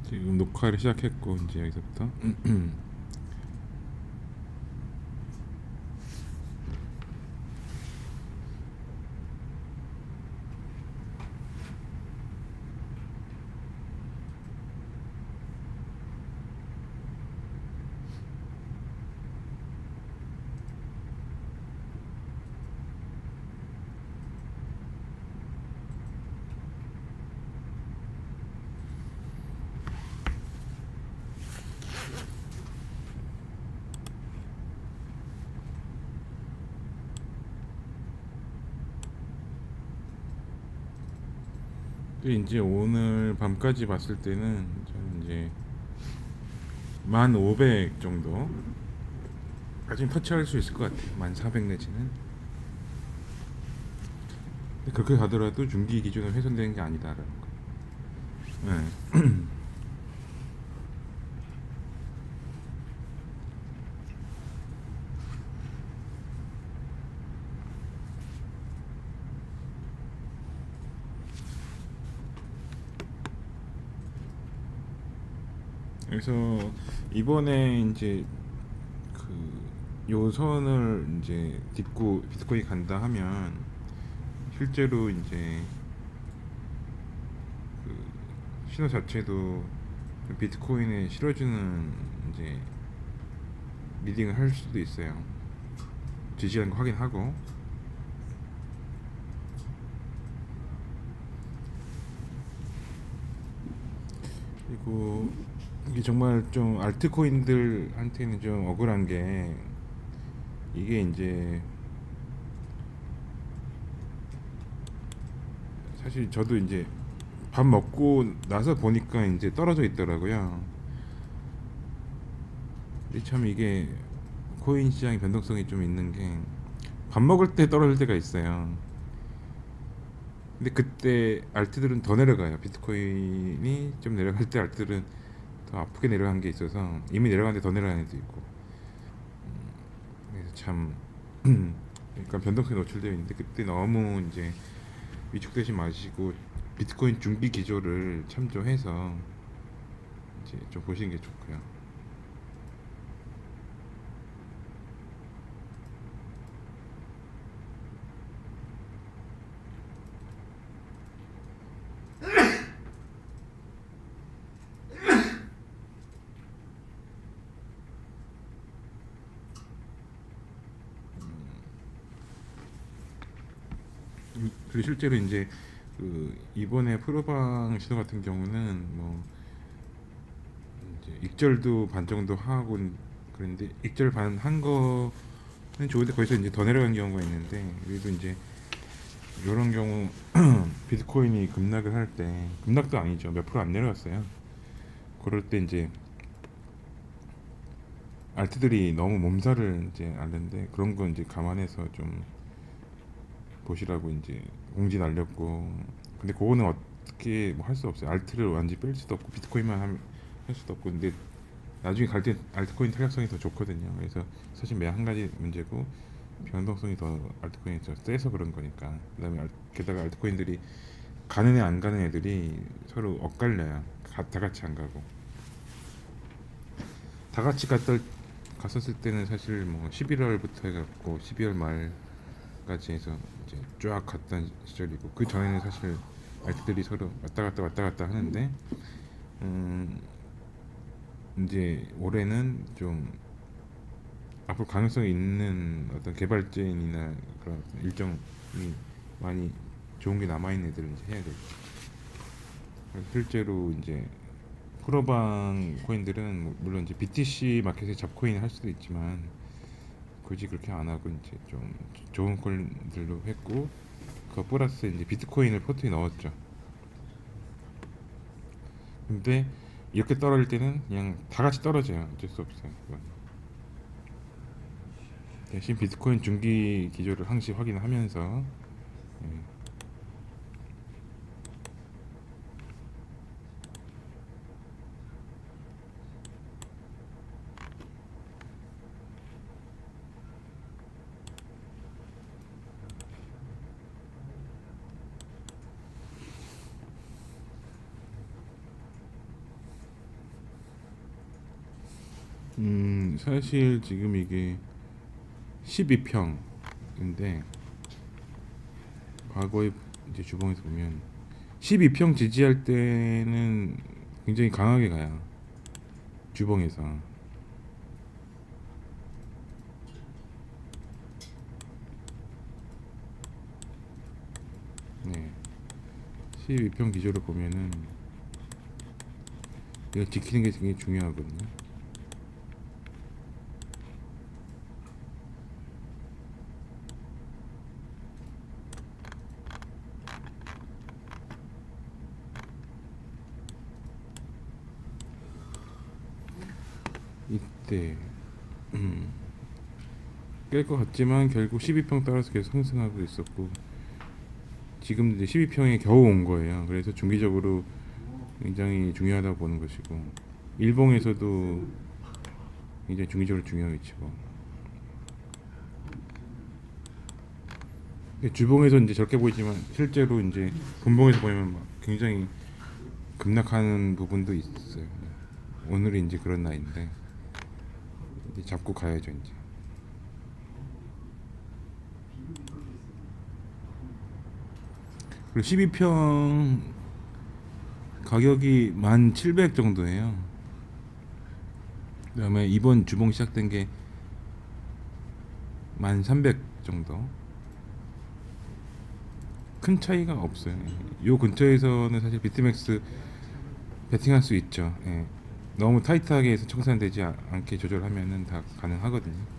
지금 녹화를 시작했고 이제 여기서부터 이제 오늘 밤까지 봤을 때는 저는 이제 1,500 정도 까지는 터치할 수 있을 것 같아요. 1,400 내지는. 근데 그렇게 가더라도 중기 기준으로 훼손되는 게 아니다라는 거. 네. 그래서 이번에 이제 요 선을 이제 딛고 비트코인 간다 하면 실제로 이제 신호 자체도 비트코인에 실어주는 이제 미딩을 할 수도 있어요. 지지하는 거 확인하고. 그리고 이게 정말 좀 알트코인들한테는 좀 억울한 게 이게 이제 사실 저도 이제 밥 먹고 나서 보니까 이제 떨어져 있더라고요. 근데 참 이게 코인 시장의 변동성이 좀 있는 게 밥 먹을 때 떨어질 때가 있어요. 근데 그때 알트들은 더 내려가요. 비트코인이 좀 내려갈 때 알트들은 더 아프게 내려간 게 있어서 이미 내려갔는데 더 내려가는 애도 있고. 그래서 참 그러니까 변동성이 노출되어 있는데 그때 너무 이제 위축되지 마시고 비트코인 중기 기조를 참조해서 이제 좀 보시는 게 좋고요. 그리고 실제로 이제 이번에 프로방 신호 같은 경우는 뭐 이제 익절도 반 정도 하고 그런데 익절 반 한 거는 좋은데 거기서 이제 더 내려간 경우가 있는데 그래도 이제 이런 경우 비트코인이 급락을 할 때 급락도 아니죠 몇 프로 안 내려갔어요. 그럴 때 이제 알트들이 너무 몸살을 이제 앓는데 그런 거 이제 감안해서 좀 보시라고 이제 공지 날렸고 근데 그거는 어떻게 뭐 할 수 없어요. 알트를 완전히 뺄 수도 없고 비트코인만 할 수도 없고 근데 나중에 갈 때 알트코인 탄력성이 더 좋거든요. 그래서 사실 매 한 가지 문제고 변동성이 더 알트코인이 더 세서 그런 거니까. 그다음에 게다가 알트코인들이 가는 애 안 가는 애들이 서로 엇갈려요. 다 같이 안 가고 다 같이 갔었을 때는 사실 뭐 11월부터 해갖고 12월 말까지 해서 이제 쫙 갔던 시절이고 그 전에는 사실 알트들이 서로 왔다 갔다 하는데 음 이제 올해는 좀 앞으로 가능성이 있는 어떤 개발진이나 그런 일정이 많이 좋은 게 남아있는 애들은 이제 해야 되죠. 실제로 이제 프로방 코인들은 물론 이제 BTC 마켓에 잡코인 할 수도 있지만 굳이 그렇게 안 하고 이제 좀 좋은 코인들로 했고 그 플러스 이제 비트코인을 포트에 넣었죠. 근데 이렇게 떨어질 때는 그냥 다 같이 떨어져요. 어쩔 수 없어요. 그건. 대신 비트코인 중기 기조를 항시 확인하면서 예, 사실 지금 이게 12평인데 과거에 이제 주방에서 보면 12평 지지할 때는 굉장히 강하게 가요. 주방에서. 네. 12평 기조를 보면은 이거 지키는 게 굉장히 중요하거든요. 이때 깰 것 같지만 결국 12평 따라서 계속 상승하고 있었고 지금 이제 12평에 겨우 온 거예요. 그래서 중기적으로 굉장히 중요하다고 보는 것이고 일봉에서도 굉장히 중기적으로 중요한 위치고 주봉에서 이제 저렇게 보이지만 실제로 이제 분봉에서 보면 막 굉장히 급락하는 부분도 있어요. 오늘이 이제 그런 날인데 이제 잡고 가야죠 이제. 그리고 12평 가격이 1,700 정도예요. 그다음에 이번 주봉 시작된 게 1,300 정도. 큰 차이가 없어요. 요 근처에서는 사실 비트맥스 베팅할 수 있죠. 예. 너무 타이트하게 해서 청산되지 않게 조절하면은 다 가능하거든요.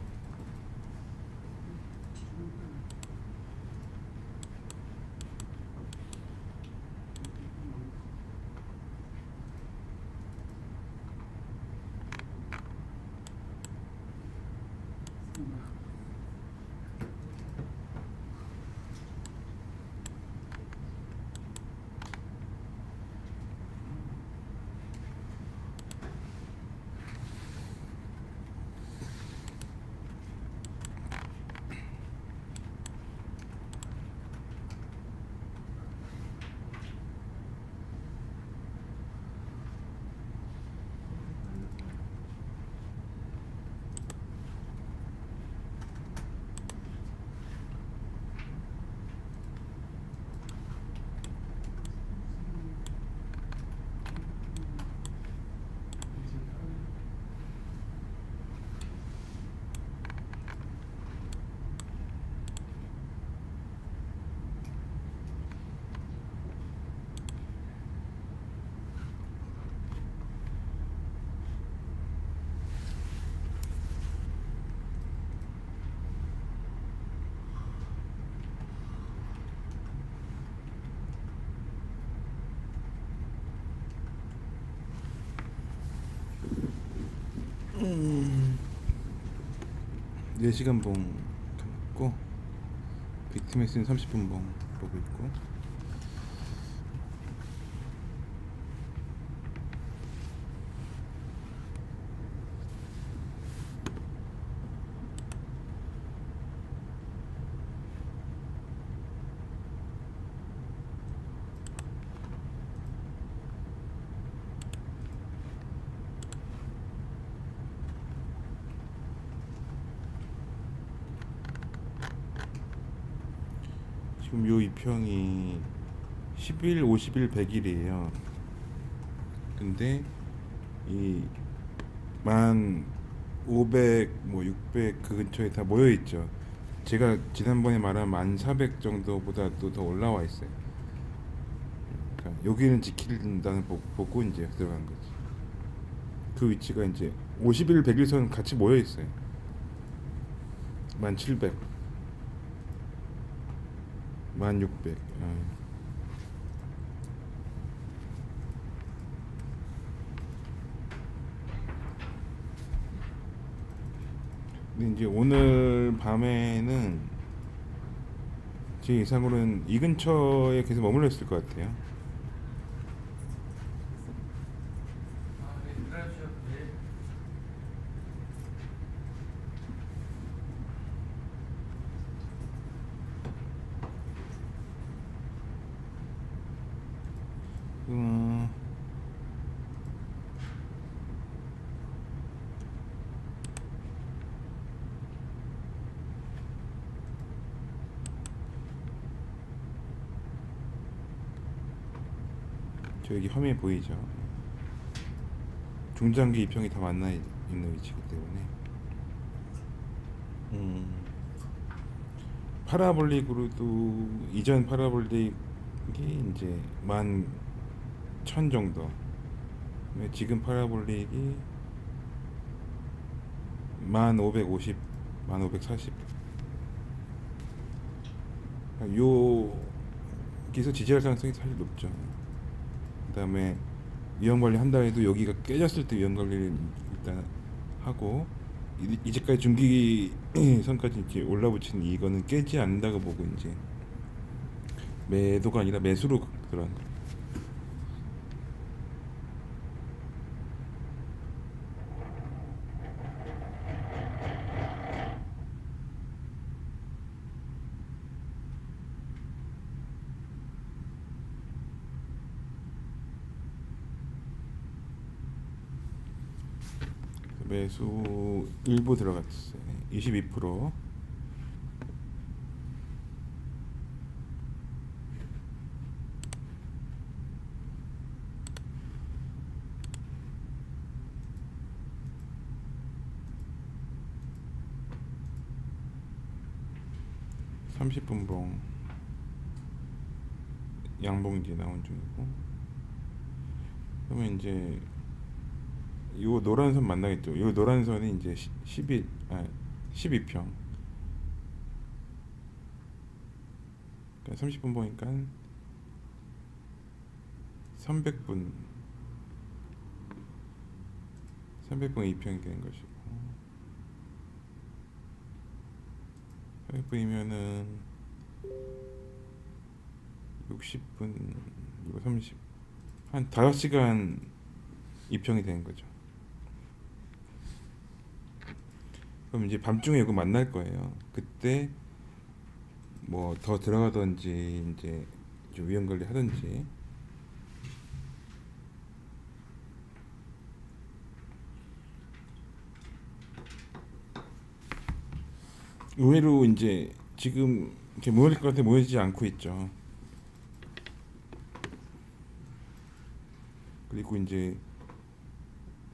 음. 4시간 봉 켜놓고 비트맥스는 30분 봉 보고 있고 지금 요 2평이 10일, 50일, 100일이에요. 근데 이 만 500, 뭐 600 그 근처에 다 모여 있죠. 제가 지난번에 말한 1,400 정도보다 또 더 올라와 있어요. 그러니까 여기는 지킨다는 보고 이제 들어간 거지. 그 위치가 이제 50일, 100일 선 같이 모여 있어요. 1,700, 1,600. 근데 이제 오늘 밤에는 제 예상으로는 이 근처에 계속 머물러 있을 것 같아요. 저 여기 화면에 보이죠? 중장기 이평이 다 만나 있는 위치이기 때문에 파라볼릭으로도 이전 파라볼릭이 이제 11,000 정도. 지금 파라볼릭이 1550, 1540. 여기서 지지할 가능성이 사실 높죠. 그다음에 위험 관리 한다 해도 여기가 깨졌을 때 위험 관리를 일단 하고 이제까지 중기선까지 이렇게 올라붙인 이거는 깨지 않는다고 보고 이제 매도가 아니라 매수로 들어간 거. 매수 일부 들어갔어요. 22%. (30분봉) 양봉 이제 나온 중이고. 그러면 이제 요 노란 선 만나겠죠. 요 노란 선이 이제 12평. 그러니까 30분 보니까 300분 2평이 되는 것이고, 300분이면은 60분 이거 30, 한 5시간 2평이 되는 거죠. 그럼 이제 밤중에 이거 만날 거예요. 그때 뭐 더 들어가든지 이제 좀 위험 관리 하든지. 의외로 이제 지금 이렇게 모여질 것 같아 모여지지 않고 있죠. 그리고 이제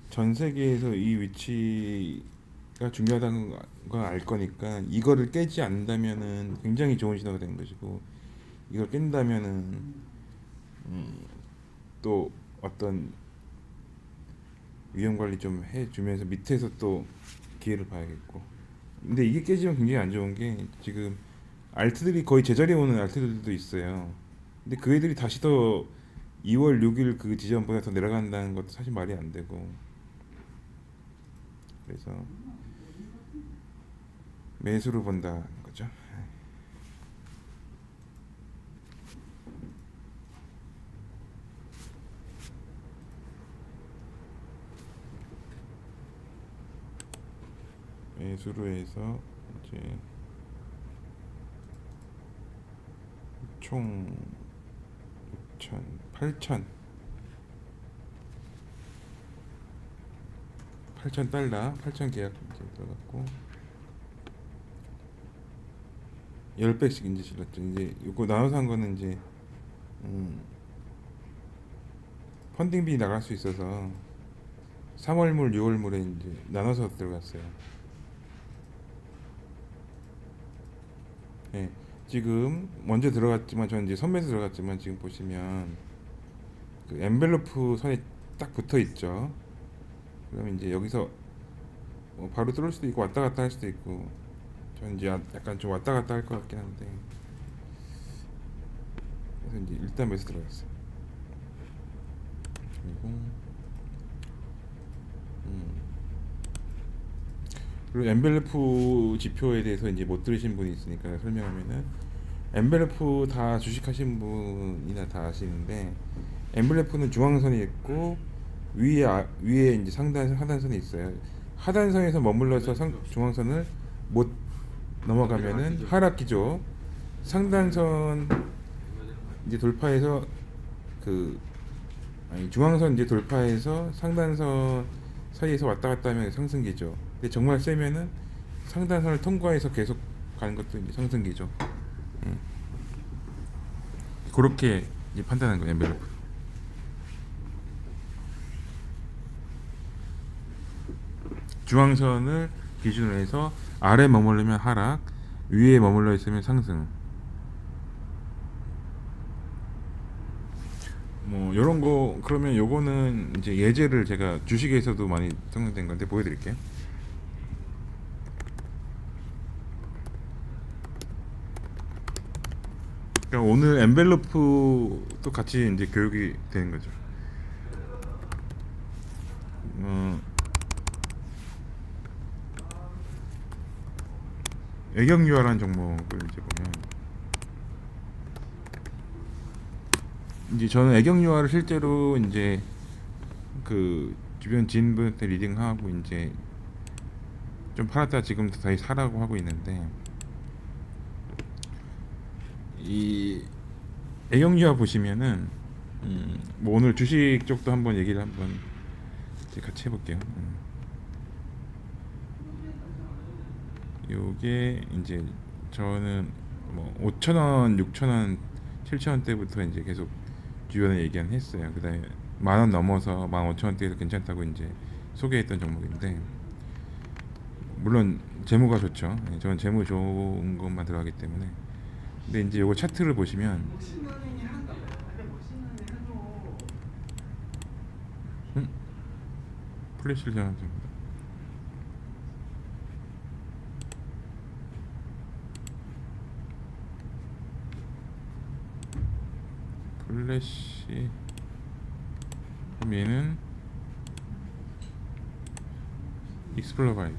전 세계에서 이 위치가 중요하다는 걸 알 거니까 이거를 깨지 않는다면은 굉장히 좋은 신호가 되는 것이고, 이걸 깬다면은 또 어떤 위험 관리 좀 해주면서 밑에서 또 기회를 봐야겠고. 근데 이게 깨지면 굉장히 안 좋은 게, 지금 알트들이 거의 제자리에 오는 알트들도 있어요. 근데 그 애들이 다시 더 2월 6일 그 지점보다 더 내려간다는 것도 사실 말이 안 되고, 그래서 매수로 본다는 거죠. 매수로 해서 이제 총 6천, 8천 달러, 8천 계약 이제 들어갔고 10배씩 이제 질렀죠. 이제 이거 나눠서 한 거는 이제 펀딩비 나갈 수 있어서 3월물, 6월물에 이제 나눠서 들어갔어요. 네, 지금 먼저 들어갔지만 저는 이제 선매수 들어갔지만 지금 보시면 그 엔벨로프 선이 딱 붙어 있죠. 그러면 이제 여기서 바로 뚫을 수도 있고 왔다 갔다 할 수도 있고, 저는 이제 약간 좀 왔다 갔다 할 것 같긴 한데, 그래서 이제 일단 매수 들어갔어요. 그리고 엔벨로프 지표에 대해서 이제 못 들으신 분이 있으니까 설명하면은, 엔벨로프 다 주식하신 분이나 다 아시는데, 엔벨로프는 중앙선이 있고 위에 이제 상단 하단선이 있어요. 하단선에서 머물러서 중앙선을 못 넘어가면은 하락기죠. 상단선 이제 돌파해서 중앙선 이제 돌파해서 상단선 사이에서 왔다 갔다 하면 상승기죠. 근데 정말 세면은 상단선을 통과해서 계속 가는 것도 이제 상승기죠. 그렇게 이제 판단하는 거예요, 엔벨로프. 중앙선을 기준으로 해서 아래 머무르면 하락, 위에 머물러 있으면 상승. 뭐 이런 거 그러면 요거는 이제 예제를 제가 주식에서도 많이 사용된 건데 보여드릴게요. 그러니까 오늘 엔벨로프도 같이 이제 교육이 되는 거죠. 어, 애경유화라는 종목을 이제 보면 이제 저는 애경유화를 실제로 이제 그 주변 지인분한테 리딩하고 이제 좀 팔았다 지금 다시 사라고 하고 있는데 이 애경유화 보시면은 뭐 오늘 주식 쪽도 한번 얘기를 한번 이제 같이 해볼게요. 요게 이제 저는 뭐 5,000원, 6,000원, 7,000원 때부터 이제 계속 주변에 얘기는 했어요. 그다음에 10,000원 넘어서 15,000원대에서 괜찮다고 이제 소개했던 종목인데 물론 재무가 좋죠. 예, 저는 재무 좋은 것만 들어가기 때문에. 근데 이제 요거 차트를 보시면 플래시를 좀 플래시 그럼 얘는 익스플로러 바이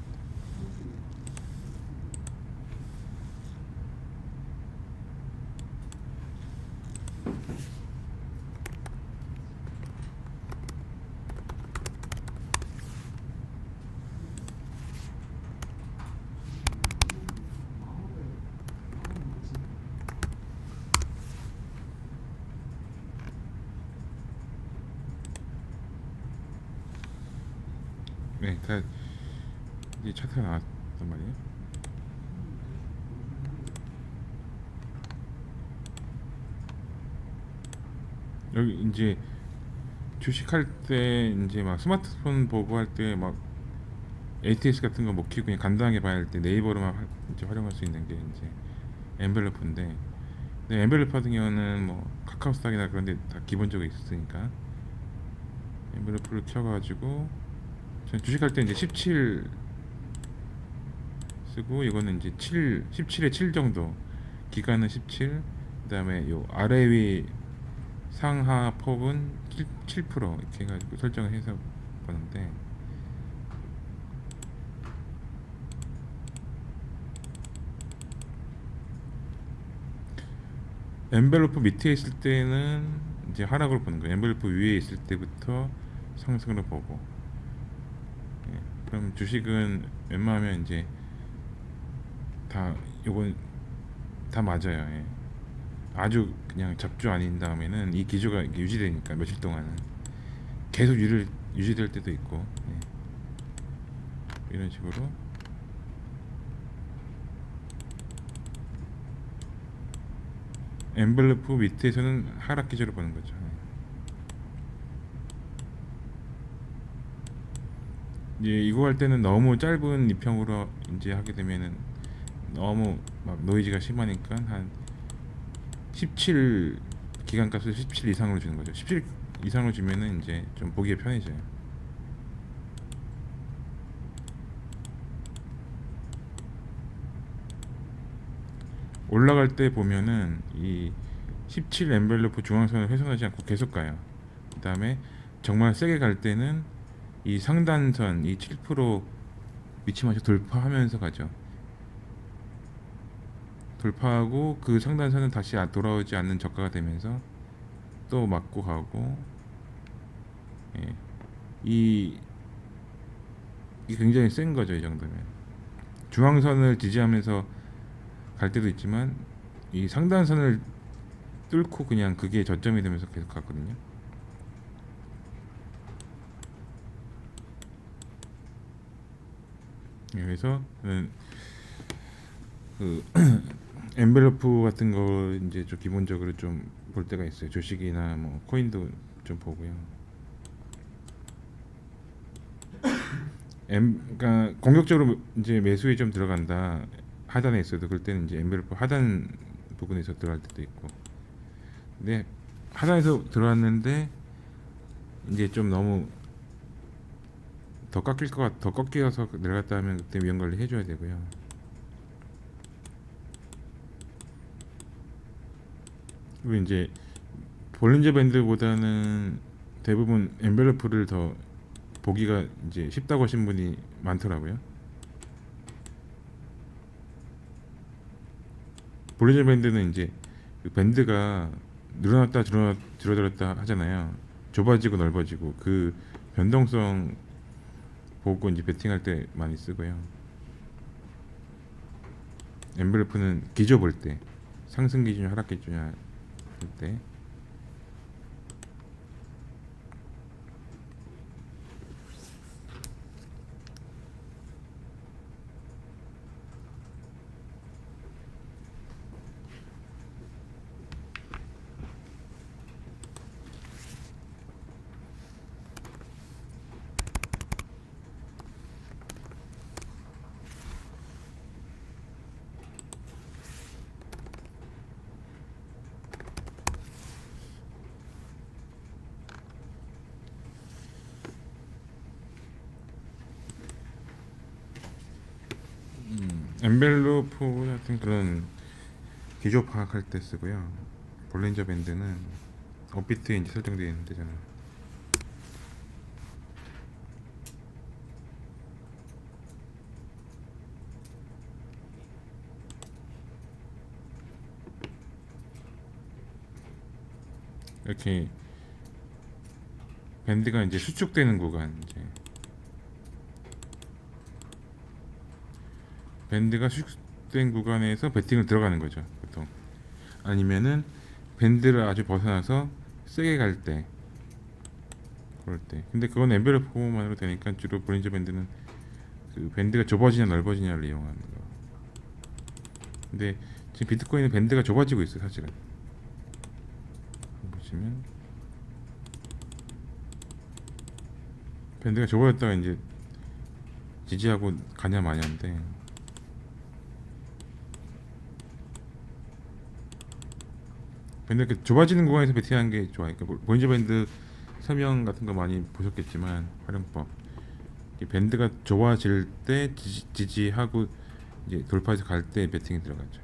네, 다 이제 차트가 나왔단 말이에요. 여기 이제 주식할 때 이제 막 스마트폰 보고 할 때 막 ATS 같은 거 못 키고 그냥 간단하게 봐야 할 때 네이버로만 이제 활용할 수 있는 게 이제 엔벨로프인데, 근데 엔벨로프 같은 경우는 뭐 카카오스탁이나 그런 데 다 기본적으로 있으니까 엔벨로프를 켜가지고 저는 주식할 때 이제 17 쓰고 이거는 이제 17에 7 정도 기간은 17, 그다음에 요 아래 위 상하 폭은 7% 이렇게 해가지고 설정을 해서 보는데 엔벨로프 밑에 있을 때는 이제 하락으로 보는 거예요. 엔벨로프 위에 있을 때부터 상승으로 보고. 예, 그럼 주식은 웬만하면 이제 다 요건 다 맞아요. 예. 아주 그냥 잡주 아닌 다음에는 이 기조가 유지되니까 며칠 동안은 계속 유지될 때도 있고. 예. 이런 식으로 엔벨로프 밑에서는 하락 기조를 보는 거죠. 이제 이거 할 때는 너무 짧은 이평으로 이제 하게 되면은 너무 막 노이즈가 심하니까 한 17 기간값을 17 이상으로 주는 거죠. 17 이상으로 주면은 이제 좀 보기에 편해져요. 올라갈 때 보면은 이 17 엔벨로프 중앙선을 훼손하지 않고 계속 가요. 그 다음에 정말 세게 갈 때는 이 상단선 이 7% 위치마저 돌파하면서 가죠. 돌파하고 그 상단선은 다시 돌아오지 않는 저가가 되면서 또 맞고 가고. 예. 이, 이 굉장히 센 거죠. 이 정도면 중앙선을 지지하면서 갈 때도 있지만 이 상단선을 뚫고 그냥 그게 저점이 되면서 계속 갔거든요. 예, 그래서 그 엔벨로프 같은 거 이제 좀 기본적으로 좀 볼 때가 있어요. 주식이나 뭐 코인도 좀 보고요. 그러니까 공격적으로 이제 매수에 좀 들어간다 하단에 있어도 그럴 때는 이제 엔벨로프 하단 부분에서 들어갈 때도 있고. 근데 하단에서 들어왔는데 이제 좀 너무 더 꺾여서 내려갔다 하면 그때 위험 관리 해줘야 되고요. 그리고 이제 볼린저 밴드보다는 대부분 엔벨로프를 더 보기가 이제 쉽다고 하신 분이 많더라고요. 볼린저 밴드는 이제 그 밴드가 늘어났다 줄어들었다 하잖아요. 좁아지고 넓어지고 그 변동성 보고 이제 베팅할 때 많이 쓰고요. 엔벨로프는 기조 볼 때 상승 기준이냐 하락 기준이냐 할 때. 엔벨로프 같은 그런 기조 파악할 때 쓰고요. 볼린저 밴드는 업비트에 이제 설정되어 있는 데잖아요. 이렇게 밴드가 이제 수축되는 구간, 이제 밴드가 수축된 구간에서 베팅을 들어가는 거죠, 보통. 아니면은 밴드를 아주 벗어나서 세게 갈 때, 그럴 때. 근데 그건 엔벨로프만으로 되니까 주로 볼린저 밴드는 그 밴드가 좁아지냐 넓어지냐를 이용하는 거. 근데 지금 비트코인은 밴드가 좁아지고 있어요, 사실은. 보시면 밴드가 좁아졌다가 이제 지지하고 가냐 마냐인데, 밴드 이렇게 좁아지는 구간에서 베팅하는 게 좋아요. 그러니까 볼린저 밴드 설명 같은 거 많이 보셨겠지만 활용법, 밴드가 좁아질 때 지지하고 이제 돌파해서 갈 때 베팅이 들어가죠.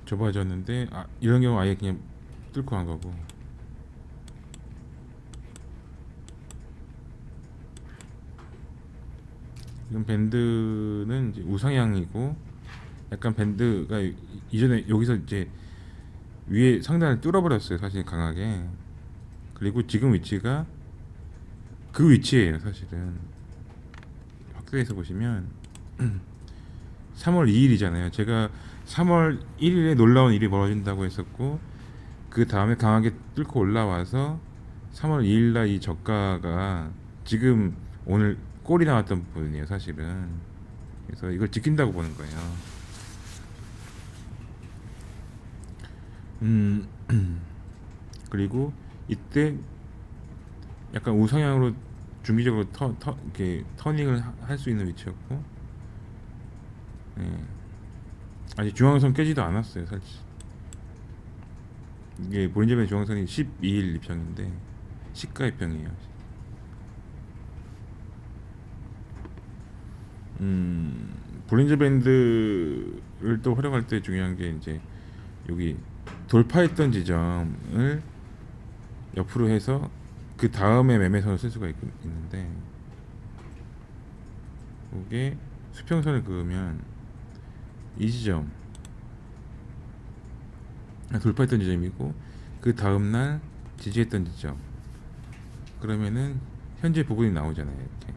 좁아졌는데 이런 경우 아예 그냥 뚫고 간 거고. 지금 밴드는 이제 우상향이고, 약간 밴드가 이전에 여기서 이제 위에 상단을 뚫어버렸어요, 사실 강하게. 그리고 지금 위치가 그 위치예요, 사실은. 확대해서 보시면 3월 2일이잖아요. 제가 3월 1일에 놀라운 일이 벌어진다고 했었고, 그 다음에 강하게 뚫고 올라와서 3월 2일날 이 저가가 지금 오늘 꼴이 나왔던 부분이에요, 사실은. 그래서 이걸 지킨다고 보는 거예요. 그리고 이때 약간 우상향으로 중기적으로 이렇게 터닝을 할 수 있는 위치였고, 예. 아직 중앙선 깨지도 않았어요, 사실. 이게 볼린저 중앙선이 12일 입평인데 시가 입평이에요. 볼린저 밴드를 또 활용할 때 중요한 게 이제 여기 돌파했던 지점을 옆으로 해서 그 다음에 매매선을 쓸 수가 있는데, 이게 수평선을 그으면 이 지점 돌파했던 지점이고, 그 다음날 지지했던 지점, 그러면은 현재 부근이 나오잖아요, 이렇게.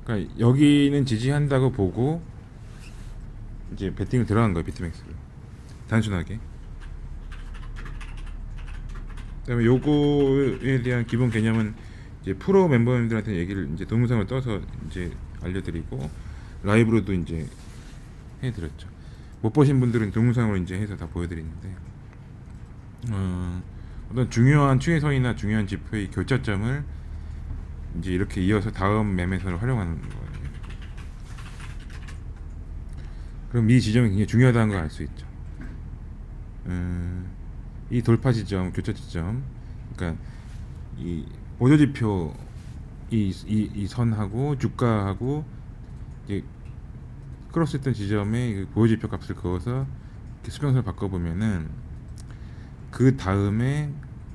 그러니까 여기는 지지한다고 보고 이제 베팅을 들어간 거예요, 비트맥스를. 단순하게. 그다음에 요거에 대한 기본 개념은 이제 프로 멤버님들한테 얘기를 이제 동영상을 떠서 이제 알려드리고, 라이브로도 이제 해드렸죠. 못 보신 분들은 동영상으로 이제 해서 다 보여드리는데, 어떤 중요한 추이선이나 중요한 지표의 교차점을 이제 이렇게 이어서 다음 매매선을 활용하는 거예요. 그럼 이 지점이 굉장히 중요하다는 걸 알 수 있죠. 이 돌파 지점, 교차 지점, 그러니까 이 보조 지표 이 선하고 주가하고 이제 크로스했던 지점에 그 보조 지표 값을 그어서 이렇게 수평선을 바꿔보면은 그 다음에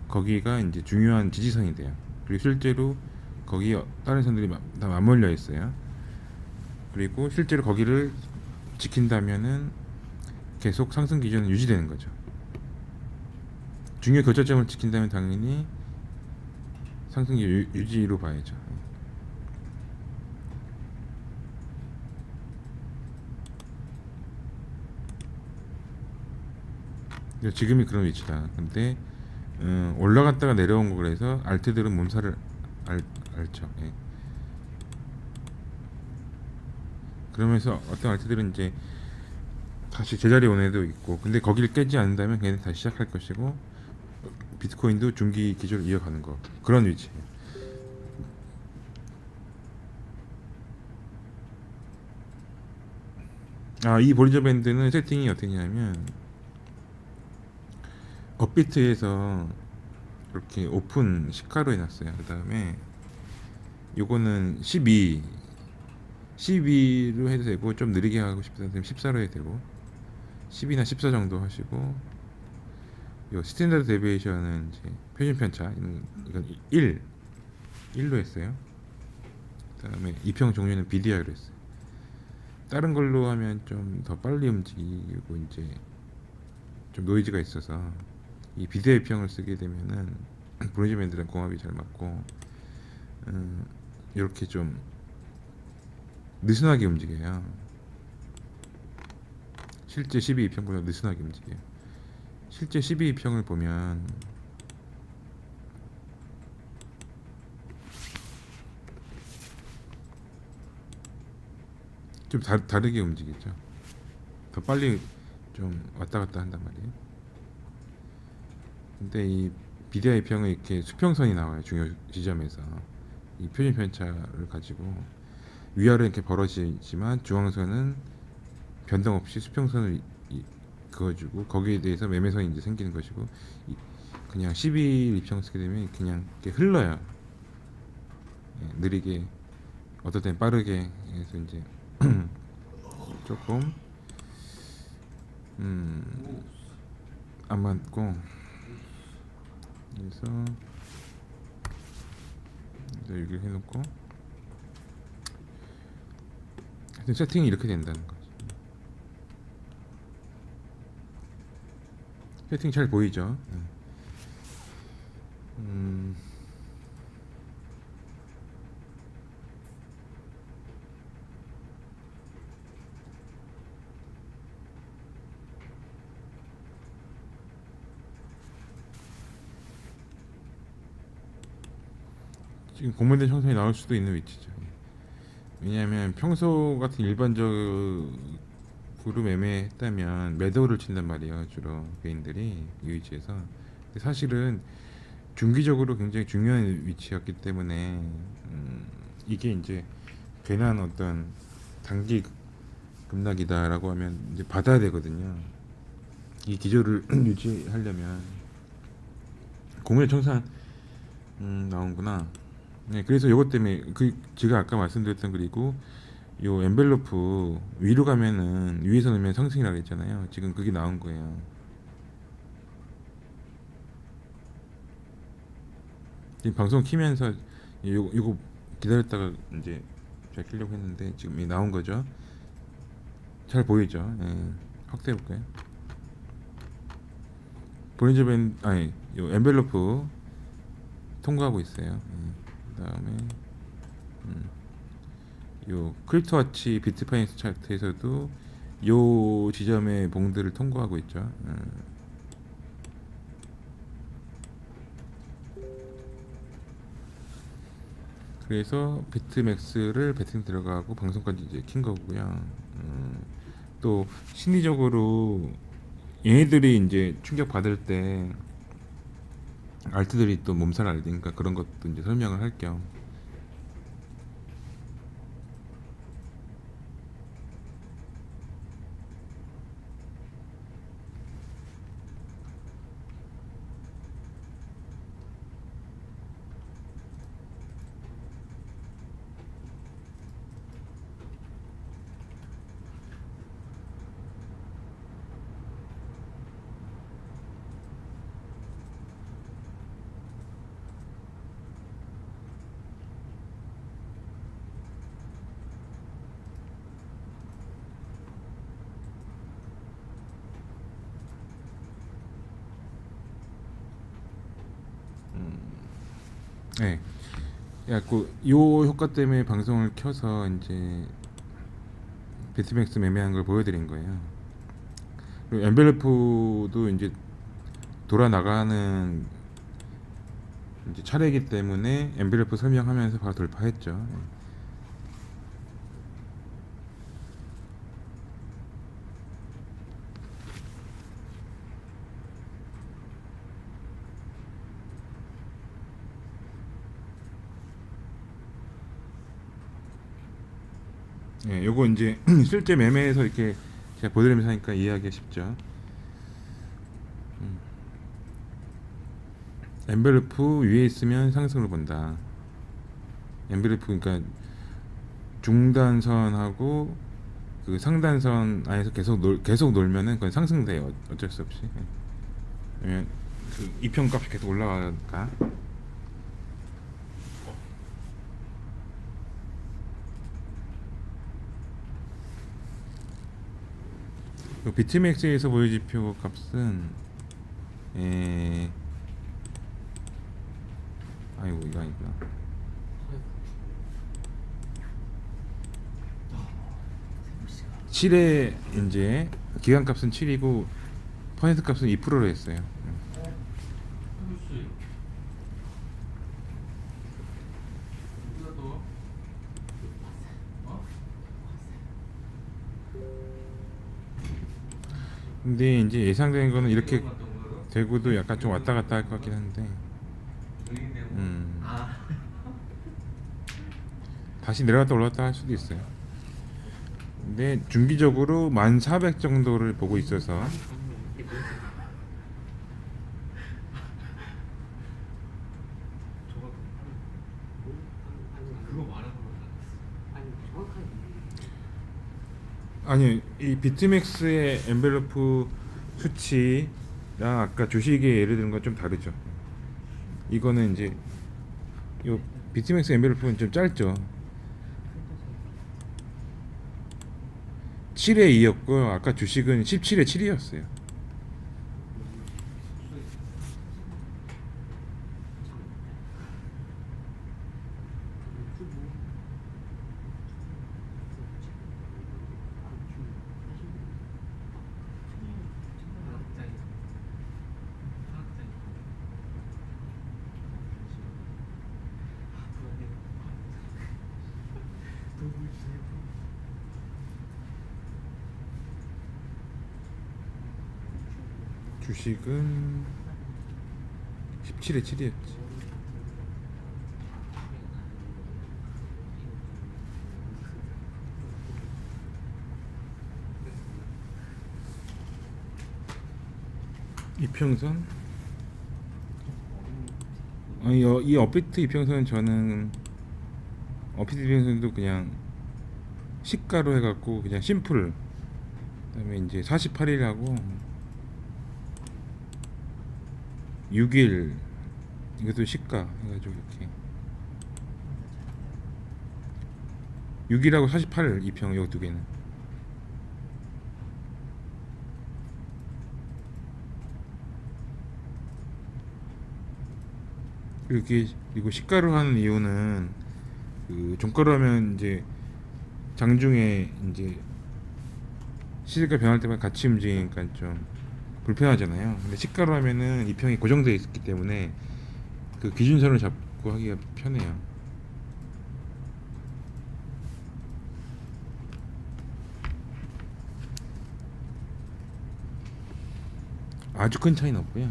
거기가 이제 중요한 지지선이 돼요. 그리고 실제로 거기 다른 선들이 다 맞물려 있어요. 그리고 실제로 거기를 지킨다면은 계속 상승 기조는 유지되는 거죠. 중요 교차점을 지킨다면 당연히 상승 유지로 봐야죠. 지금이 그런 위치다. 근데 올라갔다가 내려온 거 그래서 알트들은 몸살을 앓죠. 예. 그러면서 어떤 알트들은 이제 다시 제자리 온 애도 있고, 근데 거기를 깨지 않는다면 걔는 다시 시작할 것이고, 비트코인도 중기 기조를 이어가는 거, 그런 위치예요. 이 볼리저 밴드는 세팅이 어떻게 냐면 업비트에서 이렇게 오픈 10가로 해놨어요. 그 다음에 요거는 12로 해도 되고, 좀 느리게 하고 싶다면 14로 해도 되고, 10이나 14 정도 하시고, 요 스탠다드 데비에이션은 이제 표준 편차, 이건 1로 했어요. 그 다음에 이평 종류는 BDR로 했어요. 다른 걸로 하면 좀 더 빨리 움직이고 이제 좀 노이즈가 있어서 이 BDI 평을 쓰게 되면은 브로지밴드랑 공합이 잘 맞고, 이렇게 좀 느슨하게 움직여요. 실제 12이평보다 느슨하게 움직여요. 실제 12이평을 보면 좀 다르게 움직이죠. 더 빨리 좀 왔다 갔다 한단 말이에요. 근데 이 BDI 평은 이렇게 수평선이 나와요. 중요 지점에서 이 표준 편차를 가지고 위아래 이렇게 벌어지지만 중앙선은 변동 없이 수평선을 그어주고, 거기에 대해서 매매선이 이제 생기는 것이고, 그냥 12일 입평 쓰게 되면 그냥 이렇게 흘러요. 예, 느리게, 어떨 땐 빠르게 해서 이제 조금 안 맞고, 그래서 여기 해놓고 하여튼 세팅이 이렇게 된다는 거죠. 세팅 잘 보이죠? 지금 공매도 형성이 나올 수도 있는 위치죠. 왜냐하면 평소 같은 일반적으로 매매했다면 매도를 친단 말이에요. 주로 개인들이 이 위치에서. 근데 사실은 중기적으로 굉장히 중요한 위치였기 때문에 이게 이제 괜한 어떤 단기 급락이다라고 하면 이제 받아야 되거든요. 이 기조를 유지하려면 공매 청산 나온구나. 네, 그래서 이것 때문에 제가 아까 말씀드렸던, 그리고 요 엔벨로프 위로 가면은 위에서 넣으면 상승이라고 했잖아요. 지금 그게 나온 거예요. 지금 방송 키면서 요거 기다렸다가 이제 제가 키려고 했는데 지금 이 나온 거죠. 잘 보이죠? 예. 확대해 볼까요? 볼린저 밴드, 아니 요 엔벨로프 통과하고 있어요. 그다음에 요 크립토와치 비트파이낸스 차트에서도 요 지점의 봉들을 통과하고 있죠. 그래서 비트맥스를 배팅 들어가고 방송까지 이제 킨 거고요. 또 심리적으로 얘네들이 이제 충격 받을 때 알트들이 또 몸살 앓으니까 그런 것도 이제 설명을 할 겸. 네. 그래갖고 요 효과 때문에 방송을 켜서 이제 배트맥스 매매한 걸 보여드린 거예요. 그리고 엔벨레프도 이제 돌아 나가는 이제 차례이기 때문에 엔벨레프 설명하면서 바로 돌파했죠. 예, 요거 이제 실제 매매에서 이렇게 제가 보여드리면서 하니까 이해하기가 쉽죠. 엔벨레프 위에 있으면 상승을 본다. 엔벨레프 그러니까 중단선하고 그 상단선 안에서 계속 놀면은 그건 상승돼요. 어쩔 수 없이. 왜냐면 그 이평값이 계속 올라가니까. 비트맥스에서 보유지표 값은 아이고 이거 아니구나. 7에 이제 기간값은 7이고 퍼센트 값은 2%로 했어요. 근데 이제 예상되는 거는 이렇게 되고도 약간 좀 왔다 갔다 할 것 같긴 한데 다시 내려갔다 올라갔다 할 수도 있어요. 근데 중기적으로 1400 정도를 보고 있어서 아니 이 비트맥스의 엔벨로프 수치랑 아까 주식의 예를 드는 건 좀 다르죠. 이거는 이제 요 비트맥스 엔벨로프는 좀 짧죠. 7에 2였고요. 아까 주식은 17에 7이었어요. 주식은 17에 7이었지. 이평선? 아니 이 업비트 이평선은 저는 업비트 이평선도 그냥 시가로 해갖고 그냥 심플. 그다음에 이제 48일하고 6일 이것도 시가 해가지고 이렇게 6일하고 48일 이평 요 두 개는 그리고 시가로 하는 이유는 그 종가로 하면 이제 장중에 이제 시세가 변할 때마다 같이 움직이니까 좀 불편하잖아요. 근데 시가로 하면은 이평이 고정되어 있기 때문에 그 기준선을 잡고 하기가 편해요. 아주 큰 차이는 없고요.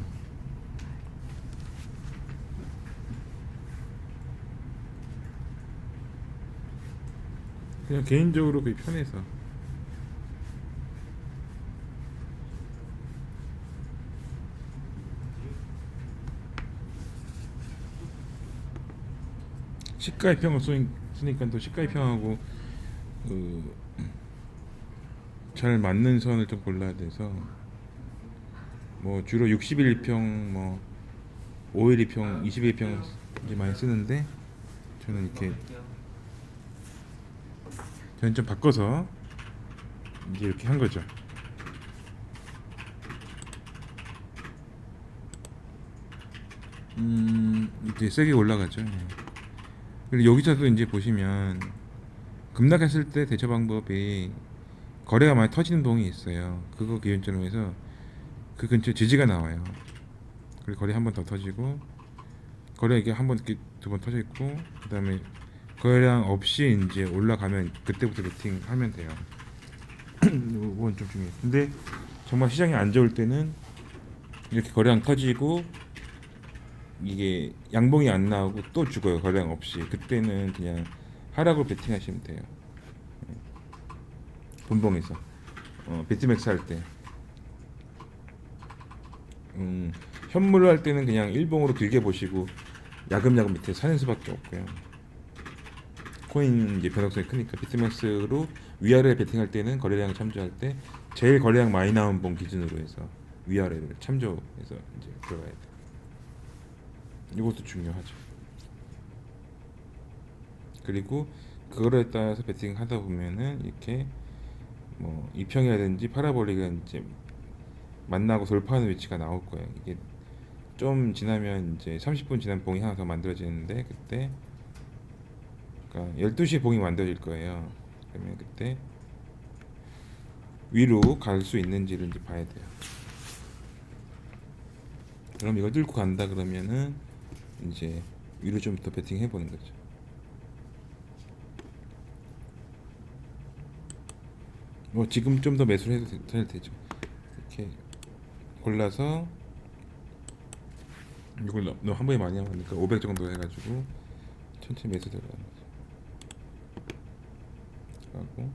그냥 개인적으로 그게 편해서. 시가의 평을 쓰니까 또 시가의 평하고 그 잘 맞는 선을 좀 골라야 돼서 뭐 주로 61평 뭐 512평 21평 이제 많이 쓰는데 저는 이렇게 저는 좀 바꿔서 이제 이렇게 한 거죠. 이제 세게 올라가죠. 예. 그리고 여기서도 이제 보시면 급락했을 때 대처 방법이 거래가 많이 터지는 동이 있어요. 그거 기준점으로 해서 그 근처에 지지가 나와요. 그리고 거래 한 번 더 터지고 거래 이게 한 번 두 번 터져 있고 그다음에 거래량 없이 이제 올라가면 그때부터 베팅하면 돼요. 이건 좀 중요해요. 근데 정말 시장이 안 좋을 때는 이렇게 거래량 터지고 이게 양봉이 안 나오고 또 죽어요. 거래량 없이. 그때는 그냥 하락으로 베팅하시면 돼요. 본봉에서 비트맥스 할 때. 현물을 할 때는 그냥 일봉으로 길게 보시고 야금야금 밑에 사는 수밖에 없고요. 코인 이제 변동성이 크니까 비트맥스로 위아래 베팅할 때는 거래량 참조할 때 제일 거래량 많이 나온 봉 기준으로 해서 위아래를 참조해서 이제 들어가야 돼. 이것도 중요하죠. 그리고 그거에 따라서 베팅 하다 보면은 이렇게 뭐 이평이라든지 파라볼릭가 이제 만나고 돌파하는 위치가 나올 거예요. 이게 좀 지나면 이제 30분 지난 봉이 하나 더 만들어지는데 그때 그러니까 12시에 봉이 만들어질 거예요. 그러면 그때 위로 갈 수 있는지를 이제 봐야 돼요. 그럼 이걸 뚫고 간다 그러면은 이제 위로 좀 더 베팅 해보는 거죠. 뭐 지금 좀 더 매수를 해도 되죠. 이렇게 골라서 이걸 너무 한 번에 많이 하니까 500 정도 해가지고 천천히 매수 들어가는 거죠. 하고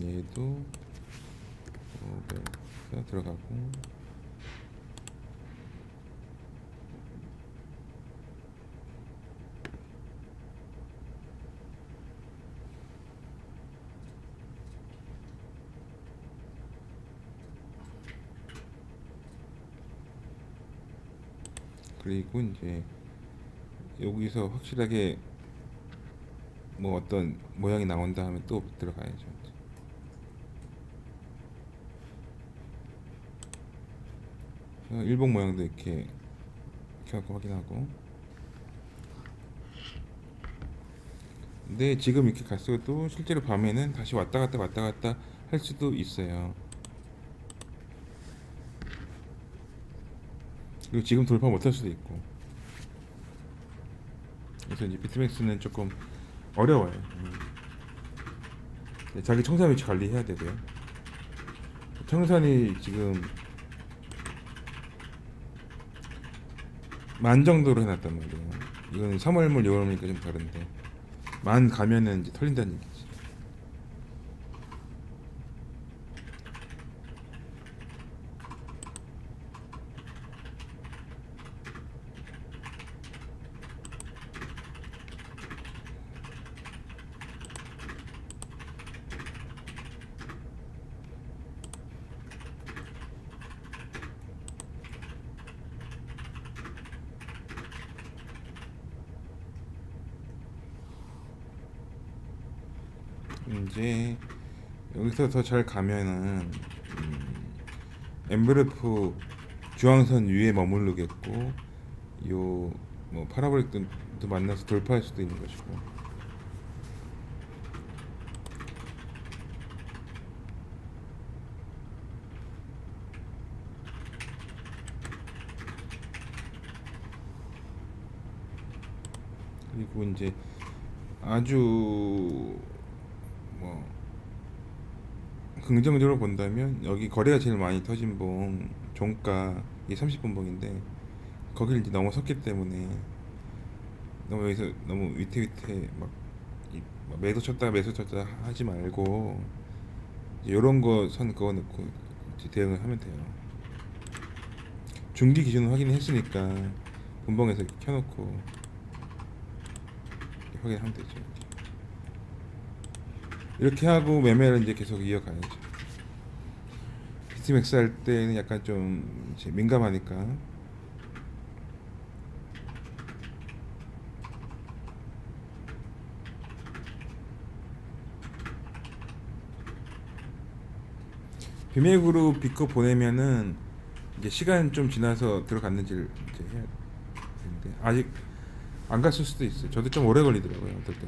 얘도 500 들어가고 그리고 이제 여기서 확실하게 뭐 어떤 모양이 나온다 하면 또 들어가야죠. 일봉 모양도 이렇게 켜고 확인하고. 근데 지금 이렇게 갔어도 실제로 밤에는 다시 왔다 갔다 할 수도 있어요. 그리고 지금 돌파 못할 수도 있고. 그래서 이제 비트맥스는 조금 어려워요. 자기 청산 위치 관리해야 되고요. 청산이 지금 만 정도로 해놨단 말이에요. 이거는 3월물, 6월물이니까 좀 다른데 만 가면은 이제 털린다는 얘기지. 이제 여기서 더 잘 가면은 엠브레프 중앙선 위에 머무르겠고 요 뭐 파라볼릭도 만나서 돌파할 수도 있는 것이고. 그리고 이제 아주 뭐 긍정적으로 본다면 여기 거래가 제일 많이 터진 봉 종가 이 30분 봉인데 거기를 이제 넘어섰기 때문에 너무 여기서 너무 위태위태 막 매도 쳤다 매수 쳤다 하지 말고 이런 거 선 그어 놓고 이제 대응을 하면 돼요. 중기 기준 확인했으니까 분봉에서 켜놓고 확인하면 되죠. 이렇게 하고 매매를 이제 계속 이어가야죠. 비트맥스 할 때는 약간 좀 이제 민감하니까. 비밀그룹 비커 보내면은 이제 시간 좀 지나서 들어갔는지를 이제 해야 되는데 아직 안 갔을 수도 있어요. 저도 좀 오래 걸리더라고요. 어떨 때.